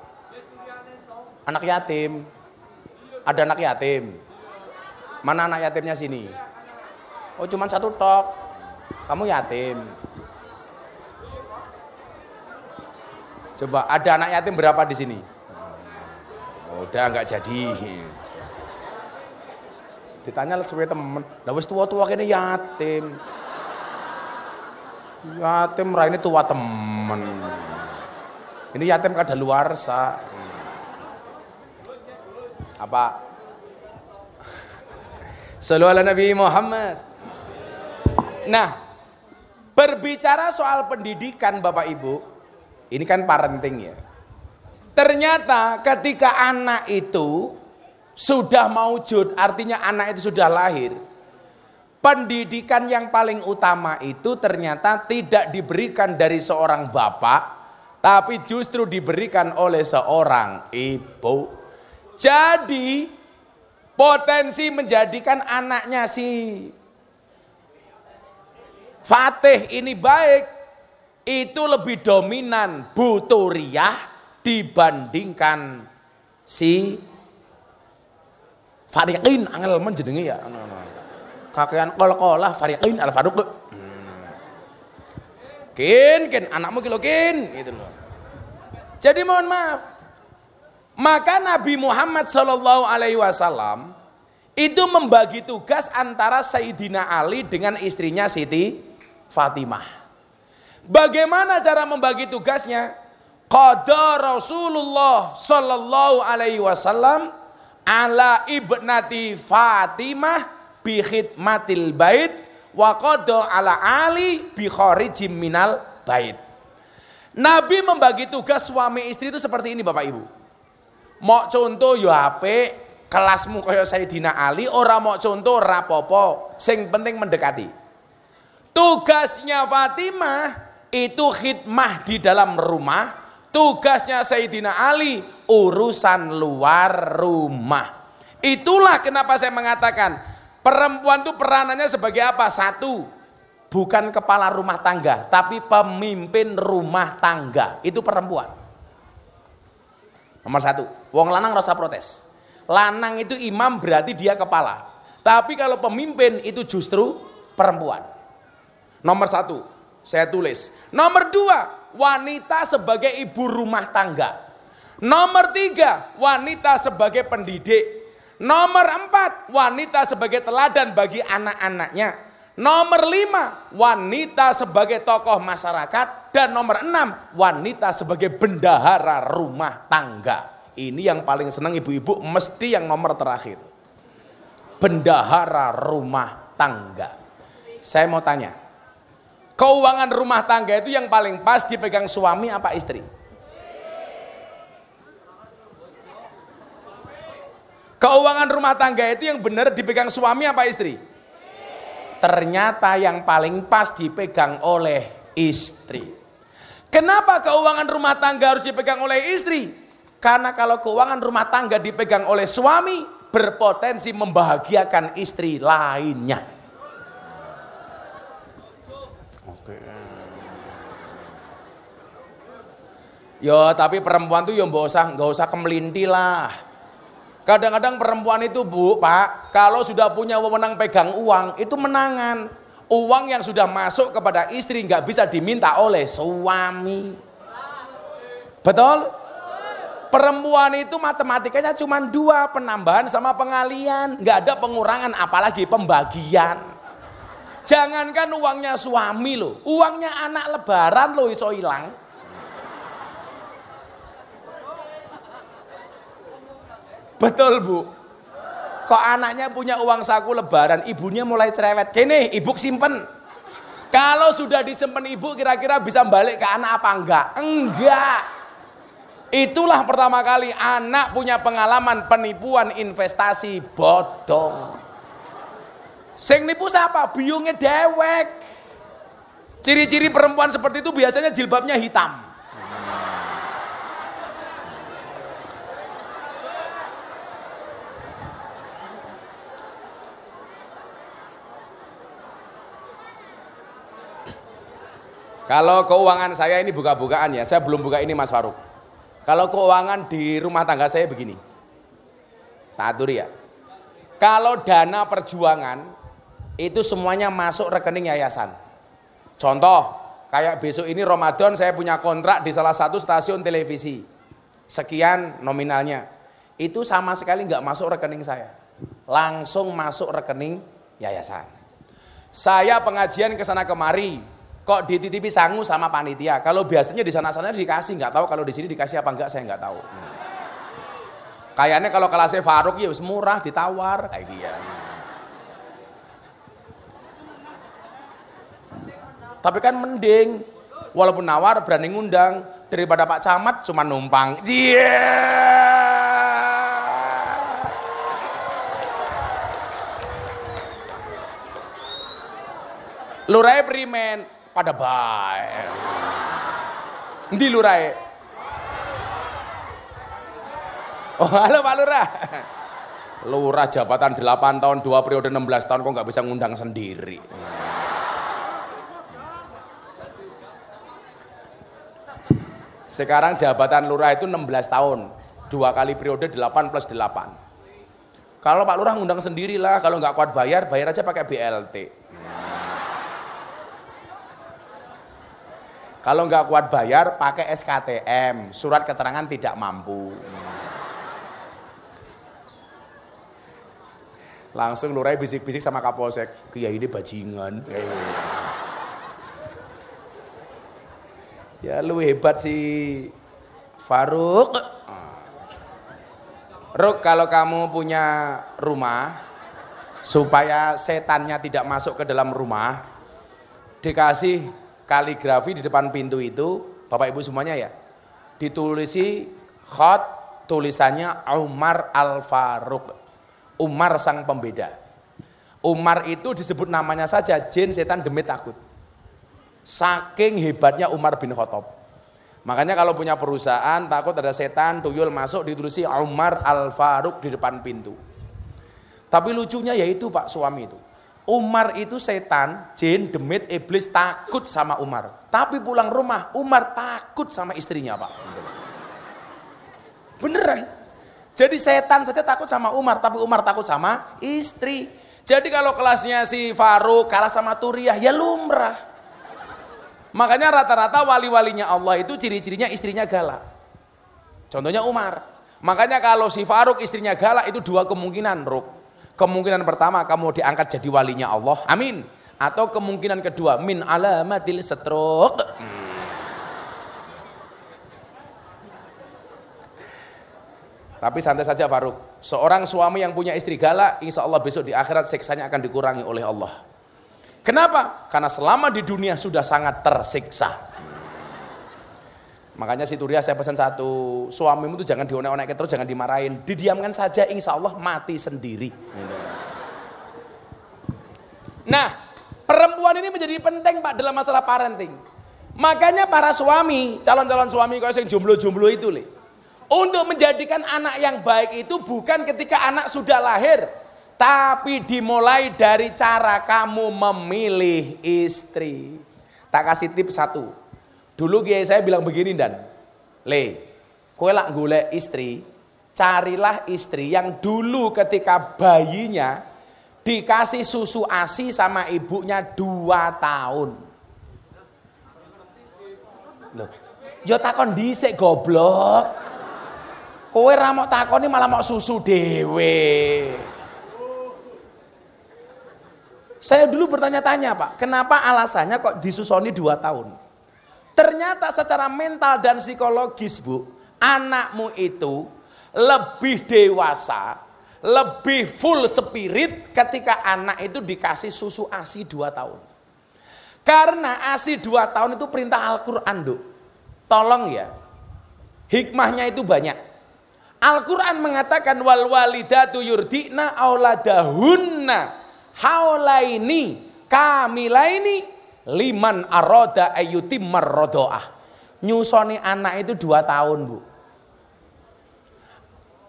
Anak yatim. Ada anak yatim. Mana anak yatimnya sini? Oh, cuman satu tok. Kamu yatim. Coba ada anak yatim berapa di sini? Oh, udah nggak jadi. Ditanya sesuai temen. Lah wis tua-tua kene yatim. Yatim ra ini tua temen. Ini yatim kadaluarsa. Apa? Shallallahu ala Nabi Muhammad. Nah, berbicara soal pendidikan Bapak Ibu, ini kan parenting ya. Ternyata ketika anak itu sudah maujud, artinya anak itu sudah lahir, pendidikan yang paling utama itu ternyata tidak diberikan dari seorang bapak, tapi justru diberikan oleh seorang ibu. Jadi potensi menjadikan anaknya si Fatih ini baik itu lebih dominan Bu Turiah dibandingkan si Fariqin angel menjenenge ya. Kakean kol-kolah Fariqin Al-Faruq. Kin anakmu kilo kin gitu loh. Jadi mohon maaf. Maka Nabi Muhammad Shallallahu Alaihi Wasallam itu membagi tugas antara Sayyidina Ali dengan istrinya Siti Fatimah. Bagaimana cara membagi tugasnya? Qada Rasulullah Shallallahu Alaihi Wasallam ala ibnati Fatimah bi khidmatil bait wa qada ala Ali bi kharijim minal bait. Nabi membagi tugas suami istri itu seperti ini Bapak Ibu. Mau contoh yo apik, kelasmu kaya Sayyidina Ali, ora mau contoh ora apa-apa, sing penting mendekati. Tugasnya Fatimah itu khidmah di dalam rumah, tugasnya Sayyidina Ali urusan luar rumah. Itulah kenapa saya mengatakan perempuan itu peranannya sebagai apa? Satu, bukan kepala rumah tangga, tapi pemimpin rumah tangga. Itu perempuan. Nomor satu, wong lanang rasa protes. Lanang itu imam berarti dia kepala. Tapi kalau pemimpin itu justru perempuan. Nomor satu, saya tulis. Nomor dua, wanita sebagai ibu rumah tangga. Nomor tiga, wanita sebagai pendidik. Nomor empat, wanita sebagai teladan bagi anak-anaknya. Nomor lima, wanita sebagai tokoh masyarakat. Dan nomor enam, wanita sebagai bendahara rumah tangga. Ini yang paling senang ibu-ibu, mesti yang nomor terakhir. Bendahara rumah tangga. Saya mau tanya, keuangan rumah tangga itu yang paling pas dipegang suami apa istri? Keuangan rumah tangga itu yang benar dipegang suami apa istri? Ternyata yang paling pas dipegang oleh istri. Kenapa keuangan rumah tangga harus dipegang oleh istri? Karena kalau keuangan rumah tangga dipegang oleh suami, berpotensi membahagiakan istri lainnya. Oke. Yo, tapi perempuan tuh yo nggak usah kemelinti lah. Kadang-kadang perempuan itu Bu, Pak, kalau sudah punya wewenang pegang uang, itu menangan. Uang yang sudah masuk kepada istri nggak bisa diminta oleh suami. Betul? Perempuan itu matematikanya cuma dua, penambahan sama pengalian. Nggak ada pengurangan, apalagi pembagian. Jangankan uangnya suami loh, uangnya anak lebaran loh iso hilang. Betul Bu. Kok anaknya punya uang saku lebaran, ibunya mulai cerewet. Gini, ibu simpen. Kalau sudah disimpan ibu, kira-kira bisa balik ke anak apa enggak? Enggak. Itulah pertama kali anak punya pengalaman penipuan investasi bodong. Sing nipu siapa? Biungnya dewek. Ciri-ciri perempuan seperti itu biasanya jilbabnya hitam. Kalau keuangan saya ini buka-bukaan ya, saya belum buka ini Mas Faruk. Kalau keuangan di rumah tangga saya begini, tak atur ya. Kalau dana perjuangan itu semuanya masuk rekening yayasan. Contoh, kayak besok ini Ramadan saya punya kontrak di salah satu stasiun televisi. Sekian nominalnya. Itu sama sekali nggak masuk rekening saya. Langsung masuk rekening yayasan. Saya pengajian ke sana kemari, kok dititipi sangu sama panitia. Kalau biasanya di sana-sana dikasih, nggak tahu kalau di sini dikasih apa enggak saya nggak tahu. Kayaknya kalau kelasnya Faruk ya murah ditawar kayak gitu. Tapi kan mending walaupun nawar berani ngundang daripada Pak Camat cuma numpang. Lurai primen pada baik. Endi lurai? Oh, halo Pak Lurah. Lurah jabatan 8 tahun, 2 periode 16 tahun kok nggak bisa ngundang sendiri. Sekarang jabatan lurah itu 16 tahun, 2 kali periode 8 plus 8. Kalau Pak Lurah ngundang sendirilah, kalau nggak kuat bayar aja pakai BLT. Kalau nggak kuat bayar pakai SKTM, surat keterangan tidak mampu. Langsung Lurai bisik-bisik sama Kapolsek, Kiai ini bajingan. Ya lu hebat sih Faruk. Ruk, kalau kamu punya rumah supaya setannya tidak masuk ke dalam rumah, dikasih kaligrafi di depan pintu itu, Bapak Ibu semuanya ya, ditulisi khot tulisannya Umar Al-Faruq. Umar sang pembeda. Umar itu disebut namanya saja jin setan demit takut. Saking hebatnya Umar bin Khattab. Makanya kalau punya perusahaan takut ada setan tuyul masuk ditulisi Umar Al-Faruq di depan pintu. Tapi lucunya yaitu Pak suami itu. Umar itu setan, jin, demit, iblis takut sama Umar. Tapi pulang rumah Umar takut sama istrinya Pak. Beneran. Jadi setan saja takut sama Umar, tapi Umar takut sama istri. Jadi kalau kelasnya si Faruk kalah sama Turiah, ya lumrah. Makanya rata-rata wali-walinya Allah itu ciri-cirinya istrinya galak. Contohnya Umar. Makanya kalau si Faruk istrinya galak itu 2 kemungkinan, Ruk. Kemungkinan pertama kamu diangkat jadi walinya Allah, amin. Atau kemungkinan kedua, min alamatil stroke. Tapi santai saja Faruk, seorang suami yang punya istri galak, insya Allah besok di akhirat siksanya akan dikurangi oleh Allah. Kenapa? Karena selama di dunia sudah sangat tersiksa. Makanya si Turiah saya pesan satu, suamimu itu jangan dionek-onek terus, jangan dimarahin, didiamkan saja, insya Allah mati sendiri. Nah, perempuan ini menjadi penting Pak dalam masalah parenting. Makanya para suami, calon-calon suami kayak yang jomblo-jomblo itu untuk menjadikan anak yang baik itu bukan ketika anak sudah lahir, tapi dimulai dari cara kamu memilih istri. Tak kasih tips 1. Dulu kiai saya bilang begini dan, kowe lak golek istri, carilah istri yang dulu ketika bayinya dikasih susu ASI sama ibunya 2 tahun. Loh, yo takon dhisik goblok. Kowe ra mok takoni malah mok susu dewe. Saya dulu bertanya-tanya Pak, kenapa alasannya kok disusoni 2 tahun? Ternyata secara mental dan psikologis Bu, anakmu itu lebih dewasa, lebih full spirit ketika anak itu dikasih susu ASI 2 tahun. Karena ASI 2 tahun itu perintah Al-Quran Duk. Tolong ya, hikmahnya itu banyak. Al-Quran mengatakan wal walidatu yurdi'na auladahunna haulaini kamilaini liman aroda ayyutimmar rodoah. Nyusoni anak itu 2 tahun Bu.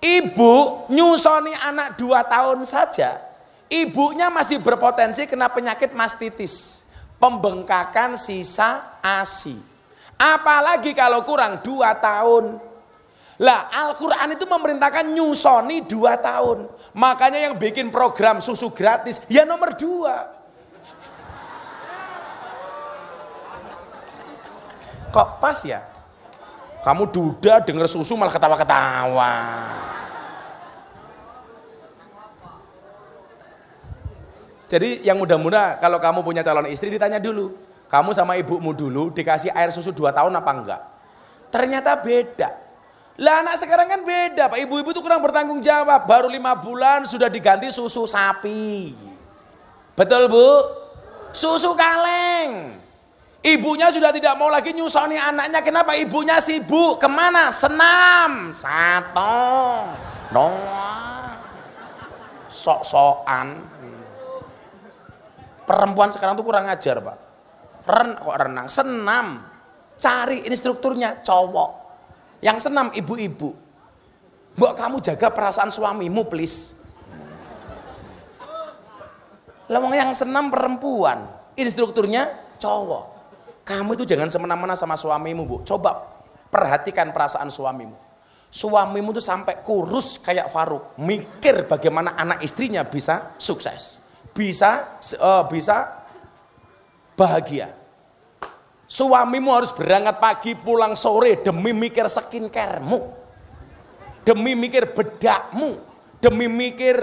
Ibu nyusoni anak 2 tahun saja, ibunya masih berpotensi kena penyakit mastitis. pembengkakan sisa ASI. Apalagi kalau kurang 2 tahun. Lah Al-Quran itu memerintahkan nyusoni 2 tahun. Makanya yang bikin program susu gratis ya nomor 2. Kok pas ya? Kamu duda denger susu malah ketawa-ketawa. Jadi yang muda-muda kalau kamu punya calon istri ditanya dulu. Kamu sama ibumu dulu dikasih air susu 2 tahun apa enggak? Ternyata beda. Lah anak sekarang kan beda Pak, ibu-ibu itu kurang bertanggung jawab. Baru 5 bulan sudah diganti susu sapi. Betul Bu? Susu kaleng. Ibunya sudah tidak mau lagi nyusoni anaknya. Kenapa? Ibunya sibuk. Kemana? Senam. Satong. Doang. Sok-sokan. Perempuan sekarang tuh kurang ajar Pak. Kok renang? Senam. Cari instrukturnya cowok. Yang senam ibu-ibu. Mbok kamu jaga perasaan suamimu please. Lawang yang senam perempuan, instrukturnya cowok. Kamu itu jangan semena-mena sama suamimu Bu. Coba perhatikan perasaan suamimu. Suamimu tuh sampai kurus kayak Faruk. Mikir bagaimana anak istrinya bisa sukses. Bisa bahagia. Suamimu harus berangkat pagi pulang sore demi mikir skincaremu, demi mikir bedakmu, demi mikir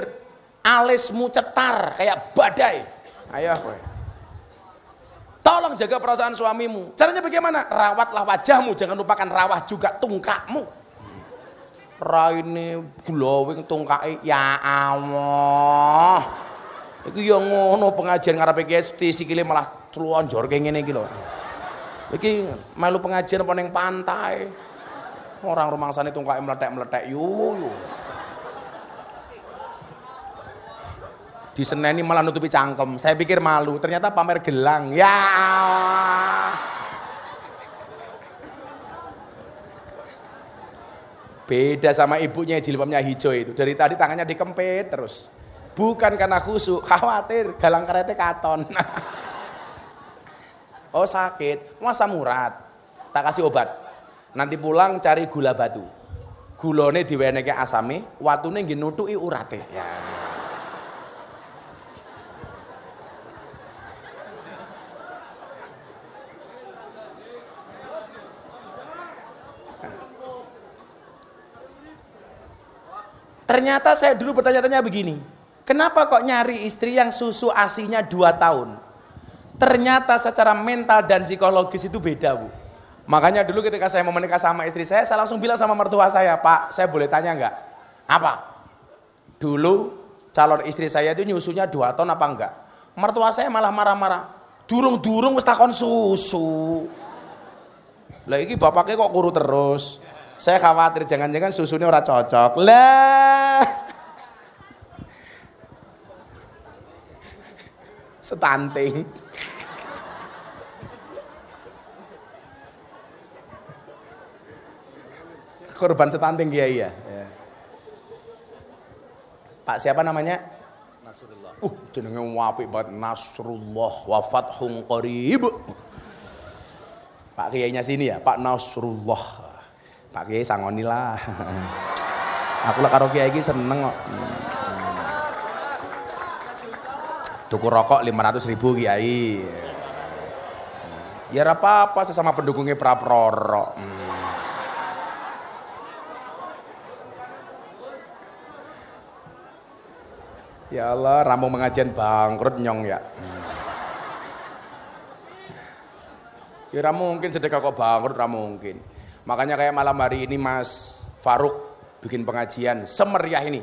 alismu cetar kayak badai. Ayo, tolong jaga perasaan suamimu. Caranya bagaimana? Rawatlah wajahmu, jangan lupakan rawat juga tungkakmu. Raine glowing tungkai, ya Allah. Iku yang ngono pengajian ngarepe kiai sikile malah telonjor kayak ngene iki lho. Iki melu pengajian apa ning pantai. Orang rumangsane tungkake meletek-meletek yo. Diseneni malah nutupi cangkem. Saya pikir malu, ternyata pamer gelang. Ya Allah. Beda sama ibunya jilbabnya hijau itu. Dari tadi tangannya dikempit terus. Bukan karena khusyuk, khawatir galang karetnya katon. Oh sakit, masa murad, tak kasih obat. Nanti pulang cari gula batu. Gulone diwenehke asame, watune nggih nutuki urate. Ya. Ternyata saya dulu bertanya-tanya begini, kenapa kok nyari istri yang susu ASINya 2 tahun? Ternyata secara mental dan psikologis itu beda Bu. Makanya dulu ketika saya mau menikah sama istri saya langsung bilang sama mertua saya, Pak, saya boleh tanya enggak? Apa? Dulu calon istri saya itu nyusunya 2 tahun apa enggak? Mertua saya malah marah-marah. Durung-durung wis takon susu. Lah iki bapaknya kok kuru terus. Saya khawatir jangan-jangan susunya ora cocok. Lah. Stunting. Korban stunting Kiai ya. Pak siapa namanya? Nasrullah. Jenenge apik banget, Nasrullah wa fathun qarib. Pak Kiainya sini ya, Pak Nasrullah. Pak Kiai sangoni lah. Aku lah karo Kiai iki seneng kok. Tuku rokok 500.000 Kiai. Ya ora apa-apa sesama pendukungnya Praproro. Ya Allah, rampung pengajian bangkrut nyong ya. Ya ora mungkin sedekah kok bangkrut, ora mungkin. Makanya kayak malam hari ini Mas Faruk bikin pengajian semeriah ini.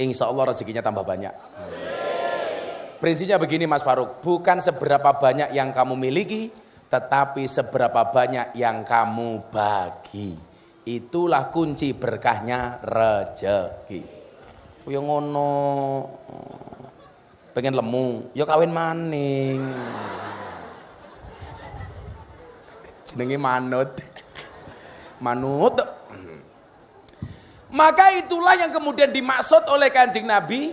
Insya Allah rezekinya tambah banyak. Prinsipnya begini Mas Faruk, bukan seberapa banyak yang kamu miliki, tetapi seberapa banyak yang kamu bagi. Itulah kunci berkahnya rezeki. Ya ngono, pengen lemu, ya kawin maning. Jenenge manut. Manut. Maka itulah yang kemudian dimaksud oleh Kanjeng Nabi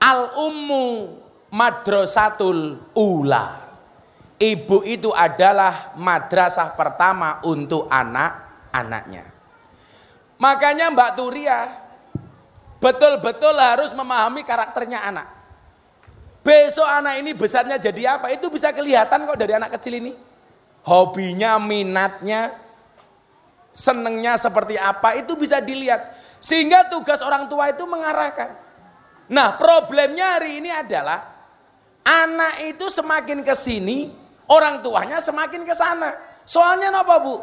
al-ummu madrasatul ula. Ibu itu adalah madrasah pertama untuk anak-anaknya. Makanya Mbak Turia betul-betul harus memahami karakternya anak. Besok anak ini besarnya jadi apa, itu bisa kelihatan kok dari anak kecil ini. Hobinya, minatnya, senengnya seperti apa, itu bisa dilihat. Sehingga tugas orang tua itu mengarahkan. Nah, problemnya hari ini adalah anak itu semakin ke sini, orang tuanya semakin ke sana. Soalnya apa, Bu?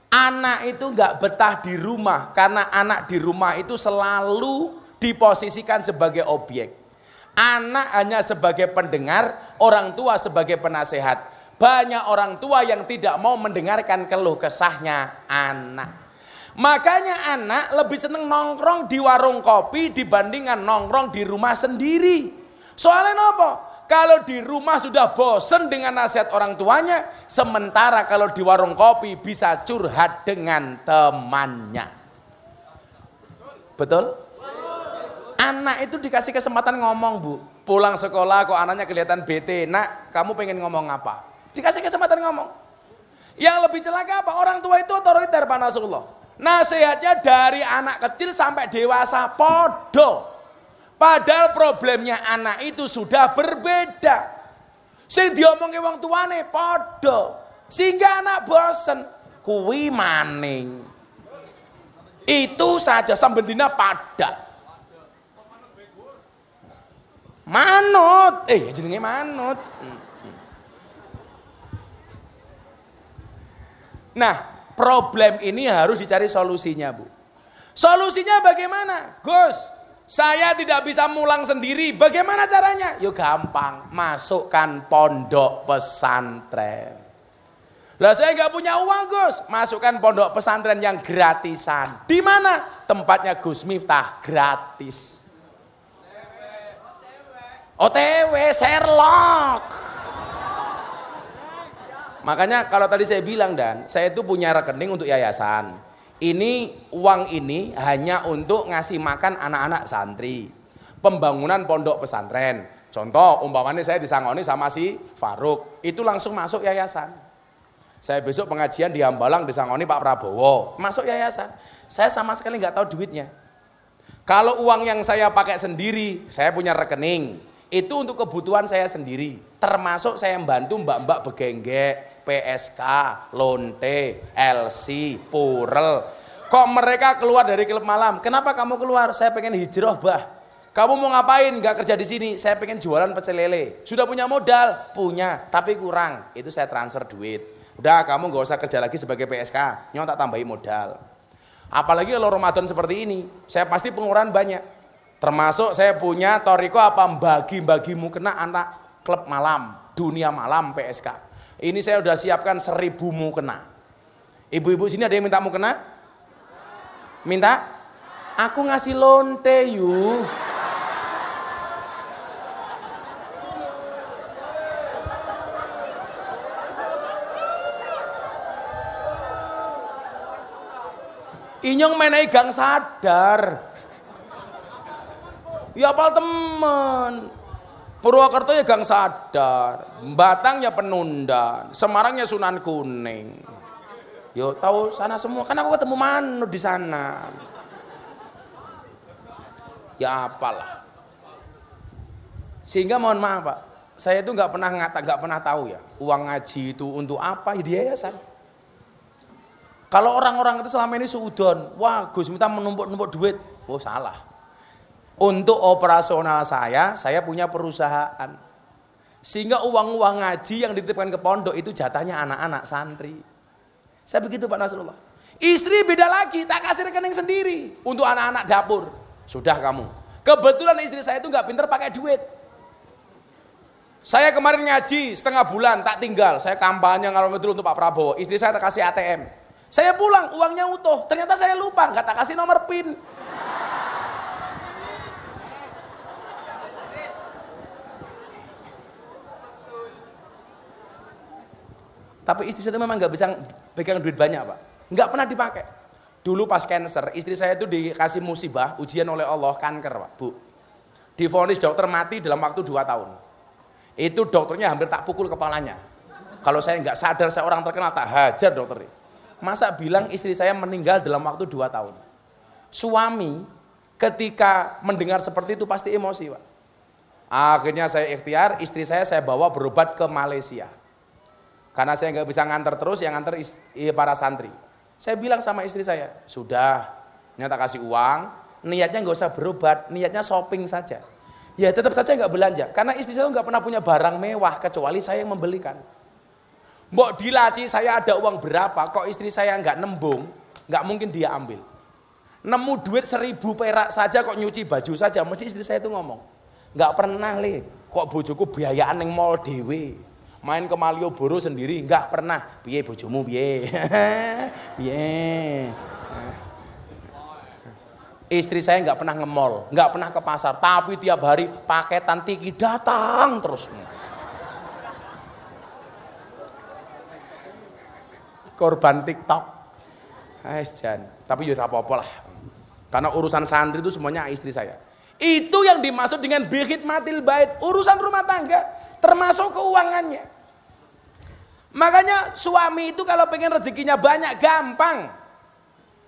Anak itu nggak betah di rumah karena anak di rumah itu selalu diposisikan sebagai objek. Anak hanya sebagai pendengar, orang tua sebagai penasehat. Banyak orang tua yang tidak mau mendengarkan keluh kesahnya anak. Makanya anak lebih seneng nongkrong di warung kopi dibandingkan nongkrong di rumah sendiri. Soalnya apa? Kalau di rumah sudah bosen dengan nasihat orang tuanya, sementara kalau di warung kopi bisa curhat dengan temannya. Betul? Anak itu dikasih kesempatan ngomong, Bu. Pulang sekolah kok anaknya kelihatan bete. Nak, kamu pengen ngomong apa? Dikasih kesempatan ngomong. Yang lebih celaka apa? Orang tua itu otoriter, Pak Nasrullah. Nasihatnya dari anak kecil sampai dewasa podo. Padahal problemnya anak itu sudah berbeda. Sing diomongi wong tuane podo. Sehingga anak bosen. Kuwi maning. Itu saja sambendina pada. Manut. Jenenge manut. Nah, problem ini harus dicari solusinya, Bu. Solusinya bagaimana? Gus, saya tidak bisa mulang sendiri. Bagaimana caranya? Yo gampang, masukkan pondok pesantren. Lah saya nggak punya uang, Gus. Masukkan pondok pesantren yang gratisan. Di mana? Tempatnya Gus Miftah, gratis. OTW, Sherlock. Makanya kalau tadi saya bilang, Dan, saya itu punya rekening untuk yayasan. Ini uang ini hanya untuk ngasih makan anak-anak santri. Pembangunan pondok pesantren. Contoh, umpamanya saya disangoni sama si Faruk. Itu langsung masuk yayasan. Saya besok pengajian di Hambalang disangoni Pak Prabowo. Masuk yayasan. Saya sama sekali nggak tahu duitnya. Kalau uang yang saya pakai sendiri, saya punya rekening. Itu untuk kebutuhan saya sendiri. Termasuk saya membantu mbak-mbak begenggek, PSK, Lonte, LC, Purel. Kok mereka keluar dari klub malam? Kenapa kamu keluar? Saya pengen hijrah, Bah. Kamu mau ngapain? Gak kerja di sini. Saya pengen jualan pecel lele. Sudah punya modal? Punya, tapi kurang. Itu saya transfer duit. Udah, kamu gak usah kerja lagi sebagai PSK. Nyon tak tambahin modal. Apalagi kalau Ramadan seperti ini, saya pasti pengeluaran banyak. Termasuk saya punya toriko apa bagi-bagi mukena anak klub malam, dunia malam PSK. Ini saya udah siapkan 1000 mukena. Ibu-ibu sini ada yang minta mukena? Minta? Aku ngasih lonte yuk. Inyong menai gang sadar. Ya apal temen. Purwokerto ya gang sadar, Batang ya Penundan, Semarang ya Sunan Kuning. Yo tahu sana semua, kan aku ketemu Manu di sana. Ya apalah. Sehingga mohon maaf Pak, saya itu nggak pernah tahu ya uang ngaji itu untuk apa ya di yayasan. Kalau orang-orang itu selama ini suudon, wah Gus minta menumpuk-numpuk duit, oh salah. Untuk operasional saya punya perusahaan. Sehingga uang-uang ngaji yang dititipkan ke pondok itu jatahnya anak-anak santri. Saya begitu Pak Nasrullah. Istri beda lagi, tak kasih rekening sendiri untuk anak-anak dapur. Sudah kamu. Kebetulan istri saya itu nggak pinter pakai duit. Saya kemarin ngaji setengah bulan tak tinggal. Saya kampanye ngalor ngidul untuk Pak Prabowo. Istri saya tak kasih ATM. Saya pulang uangnya utuh. Ternyata saya lupa nggak tak kasih nomor PIN. Tapi istri saya itu memang nggak bisa pegang duit banyak Pak, nggak pernah dipakai. Dulu pas cancer, istri saya itu dikasih musibah, ujian oleh Allah kanker Pak, Bu. Divonis dokter mati dalam waktu 2 tahun. Itu dokternya hampir tak pukul kepalanya. Kalau saya nggak sadar saya orang terkenal tak hajar dokter. Masa bilang istri saya meninggal dalam waktu 2 tahun. Suami ketika mendengar seperti itu pasti emosi, Pak. Akhirnya saya ikhtiar, istri saya bawa berobat ke Malaysia. Karena saya nggak bisa nganter terus, yang nganter para santri. Saya bilang sama istri saya, sudah, nyata kasih uang, niatnya nggak usah berobat, niatnya shopping saja. Ya tetap saja nggak belanja, karena istri saya nggak pernah punya barang mewah kecuali saya yang membelikan. Mbok dilaci saya ada uang berapa, kok istri saya nggak nembung, nggak mungkin dia ambil. Nemu duit 1.000 perak saja kok nyuci baju saja, mesti istri saya itu ngomong, nggak pernah le, kok bojoku biayaan yang mall dewe, main ke Malioboro sendiri, nggak pernah. Piye bojomu piye? Piye? Istri saya nggak pernah nge-mall, nggak pernah ke pasar, tapi tiap hari paketan tiki datang terus. Korban TikTok. Tapi ya apa-apa lah. Karena urusan santri itu semuanya istri saya. Itu yang dimaksud dengan bikhidmatil bait, urusan rumah tangga, termasuk keuangannya. Makanya suami itu kalau pengen rezekinya banyak gampang.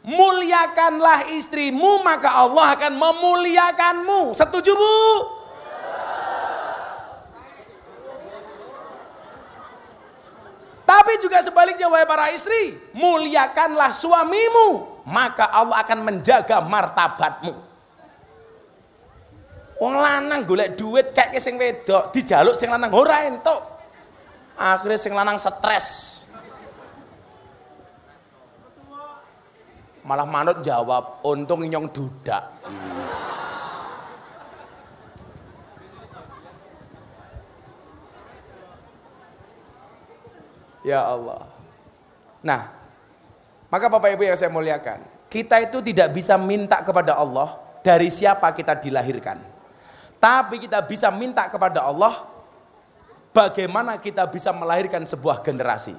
Muliakanlah istrimu maka Allah akan memuliakanmu. Setuju, Bu? Tapi juga sebaliknya wahai para istri, muliakanlah suamimu, maka Allah akan menjaga martabatmu. Wong lanang golek duit kayak sing wedok, dijaluk sing lanang ora entuk. Akhirnya sing lanang stres. Malah manut jawab, untung inyong dudak. Ya Allah. Nah, maka Bapak Ibu yang saya muliakan, kita itu tidak bisa minta kepada Allah dari siapa kita dilahirkan. Tapi kita bisa minta kepada Allah bagaimana kita bisa melahirkan sebuah generasi.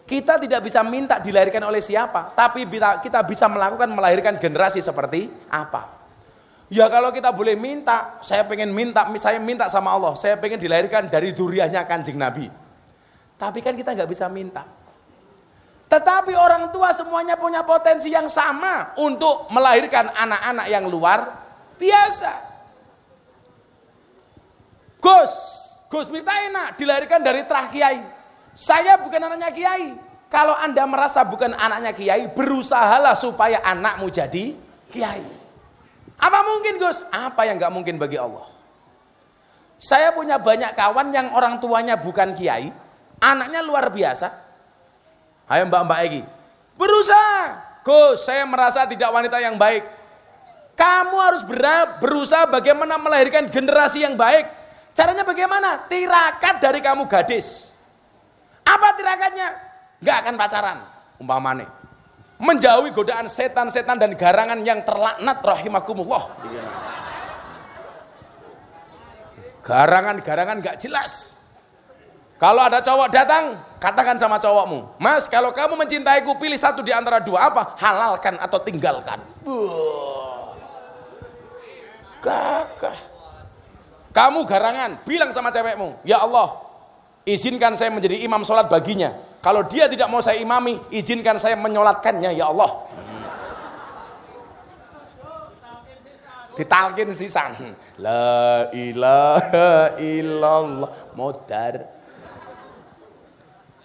Kita tidak bisa minta dilahirkan oleh siapa, tapi kita bisa melahirkan generasi seperti apa. Ya kalau kita boleh minta, saya minta sama Allah, saya pengen dilahirkan dari dzurriyyahnya Kanjeng Nabi. Tapi kan kita nggak bisa minta. Tetapi orang tua semuanya punya potensi yang sama untuk melahirkan anak-anak yang luar biasa. Gus Miftah enak dilahirkan dari terah kiai. Saya bukan anaknya kiai. Kalau Anda merasa bukan anaknya kiai, berusahalah supaya anakmu jadi kiai. Apa mungkin, Gus? Apa yang nggak mungkin bagi Allah? Saya punya banyak kawan yang orang tuanya bukan kiai, anaknya luar biasa. Ayo mbak-mbak Egi, berusaha. Gus, saya merasa tidak wanita yang baik. Kamu harus berusaha bagaimana melahirkan generasi yang baik. Caranya bagaimana? Tirakat dari kamu gadis. Apa tirakatnya? Gak akan pacaran, umpamane. Menjauhi godaan setan-setan dan garangan yang terlaknat rahimakumullah. Garangan-garangan gak jelas. Kalau ada cowok datang, katakan sama cowokmu, Mas, kalau kamu mencintaiku, pilih satu di antara dua, apa? Halalkan atau tinggalkan. Gagah. Kamu garangan, bilang sama cewekmu, ya Allah, izinkan saya menjadi imam sholat baginya. Kalau dia tidak mau saya imami, izinkan saya menyolatkannya, ya Allah. Ditalkin sisan. La ilaha illallah. Modar.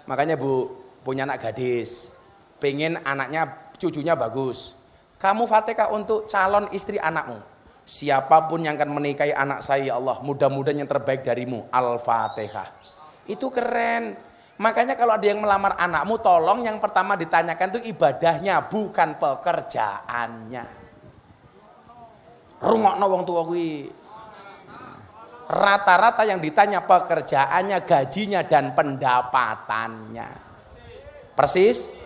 Makanya Bu, punya anak gadis, pengen anaknya, cucunya bagus. Kamu Fatihah untuk calon istri anakmu. Siapapun yang akan menikahi anak saya, ya Allah, mudah-mudahan yang terbaik darimu. Al-Fatihah. Itu keren. Makanya kalau ada yang melamar anakmu, tolong yang pertama ditanyakan itu ibadahnya, bukan pekerjaannya. Rungokno wong tua kuwi. Rata-rata yang ditanya pekerjaannya, gajinya, dan pendapatannya. Persis?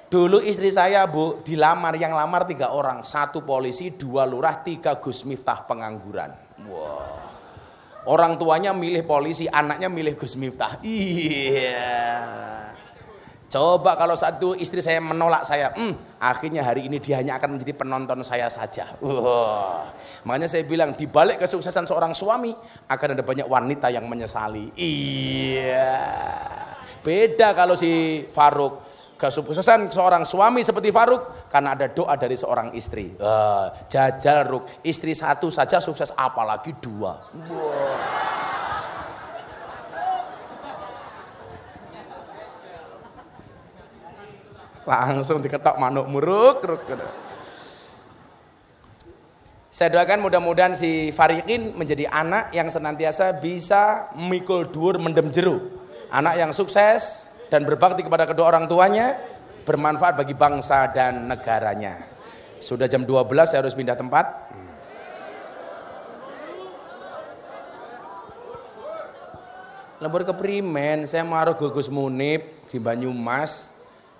Dulu istri saya, Bu, dilamar, yang lamar 3 orang. 1 polisi, 2 lurah, 3 Gus Miftah pengangguran. Wah. Orang tuanya milih polisi, anaknya milih Gus Miftah. Iya. Coba kalau satu istri saya menolak saya, akhirnya hari ini dia hanya akan menjadi penonton saya saja. Makanya saya bilang di balik kesuksesan seorang suami akan ada banyak wanita yang menyesali. Iya. Beda kalau si Faruk, kesuksesan seorang suami seperti Faruk karena ada doa dari seorang istri. Jajal Ruk, istri satu saja sukses apalagi dua. Langsung diketok manuk muruk. Saya doakan mudah-mudahan si Fariqin menjadi anak yang senantiasa bisa mikul dhuwur mendem jeru. Anak yang sukses dan berbakti kepada kedua orang tuanya, bermanfaat bagi bangsa dan negaranya. Sudah jam 12 saya harus pindah tempat. Lembur keprimen, saya maruh Gugus Munib di Banyumas.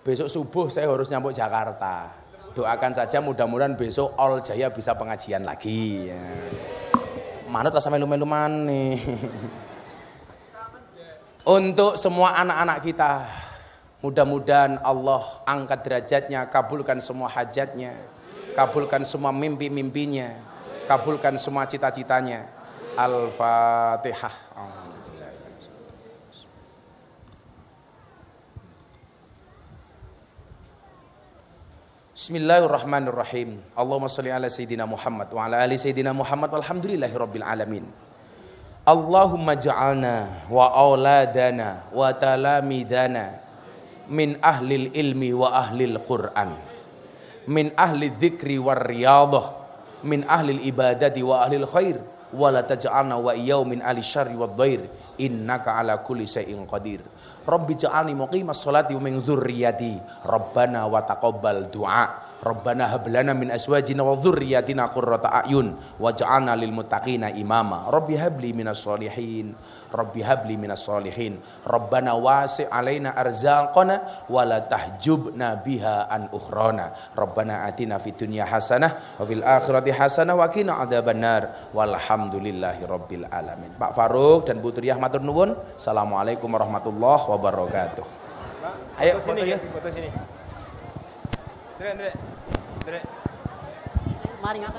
Besok subuh saya harus nyampe Jakarta. Doakan saja mudah-mudahan besok All Jaya bisa pengajian lagi. Ya. Manut rasa melu-melu maneh. Untuk semua anak-anak kita, mudah-mudahan Allah angkat derajatnya, kabulkan semua hajatnya, kabulkan semua mimpi-mimpinya, kabulkan semua cita-citanya. Al-Fatihah. Bismillahirrahmanirrahim. Allahumma sholli ala sayyidina Muhammad wa ala ali sayyidina Muhammad walhamdulillahirabbil alamin. Allahumma ja'alna wa auladana wa talamidana min ahlil ilmi wa ahlil Qur'an, min ahli dzikri war riyadah, min ahlil ibadati wa ahlil khair, wa la taj'alna wa iyyaw min ahli syarri wad dhair, innaka ala kulli syai'in qadir. Rabbi ja'alni muqimas sholati wa min dzurriyyati, Rabbana wa taqabbal du'a, Rabbana hab lana min azwajina wa dzurriyyatina qurrata a'yun waj'alna lil muttaqina imama. Rabbi habli minas sholihin, Rabbi habli minas sholihin. Rabbana wasi' alaina arzaqana wa la tahjubna biha an ukhrana. Rabbana atina fid dunya hasanah wa fil akhirati hasanah wa qina adzabannar. Walhamdulillahi rabbil alamin. Pak Faruk dan Bu Triyah matur nuwun. Assalamualaikum warahmatullahi wabarakatuh. Ayo foto sini, foto sini. Mari ngapa?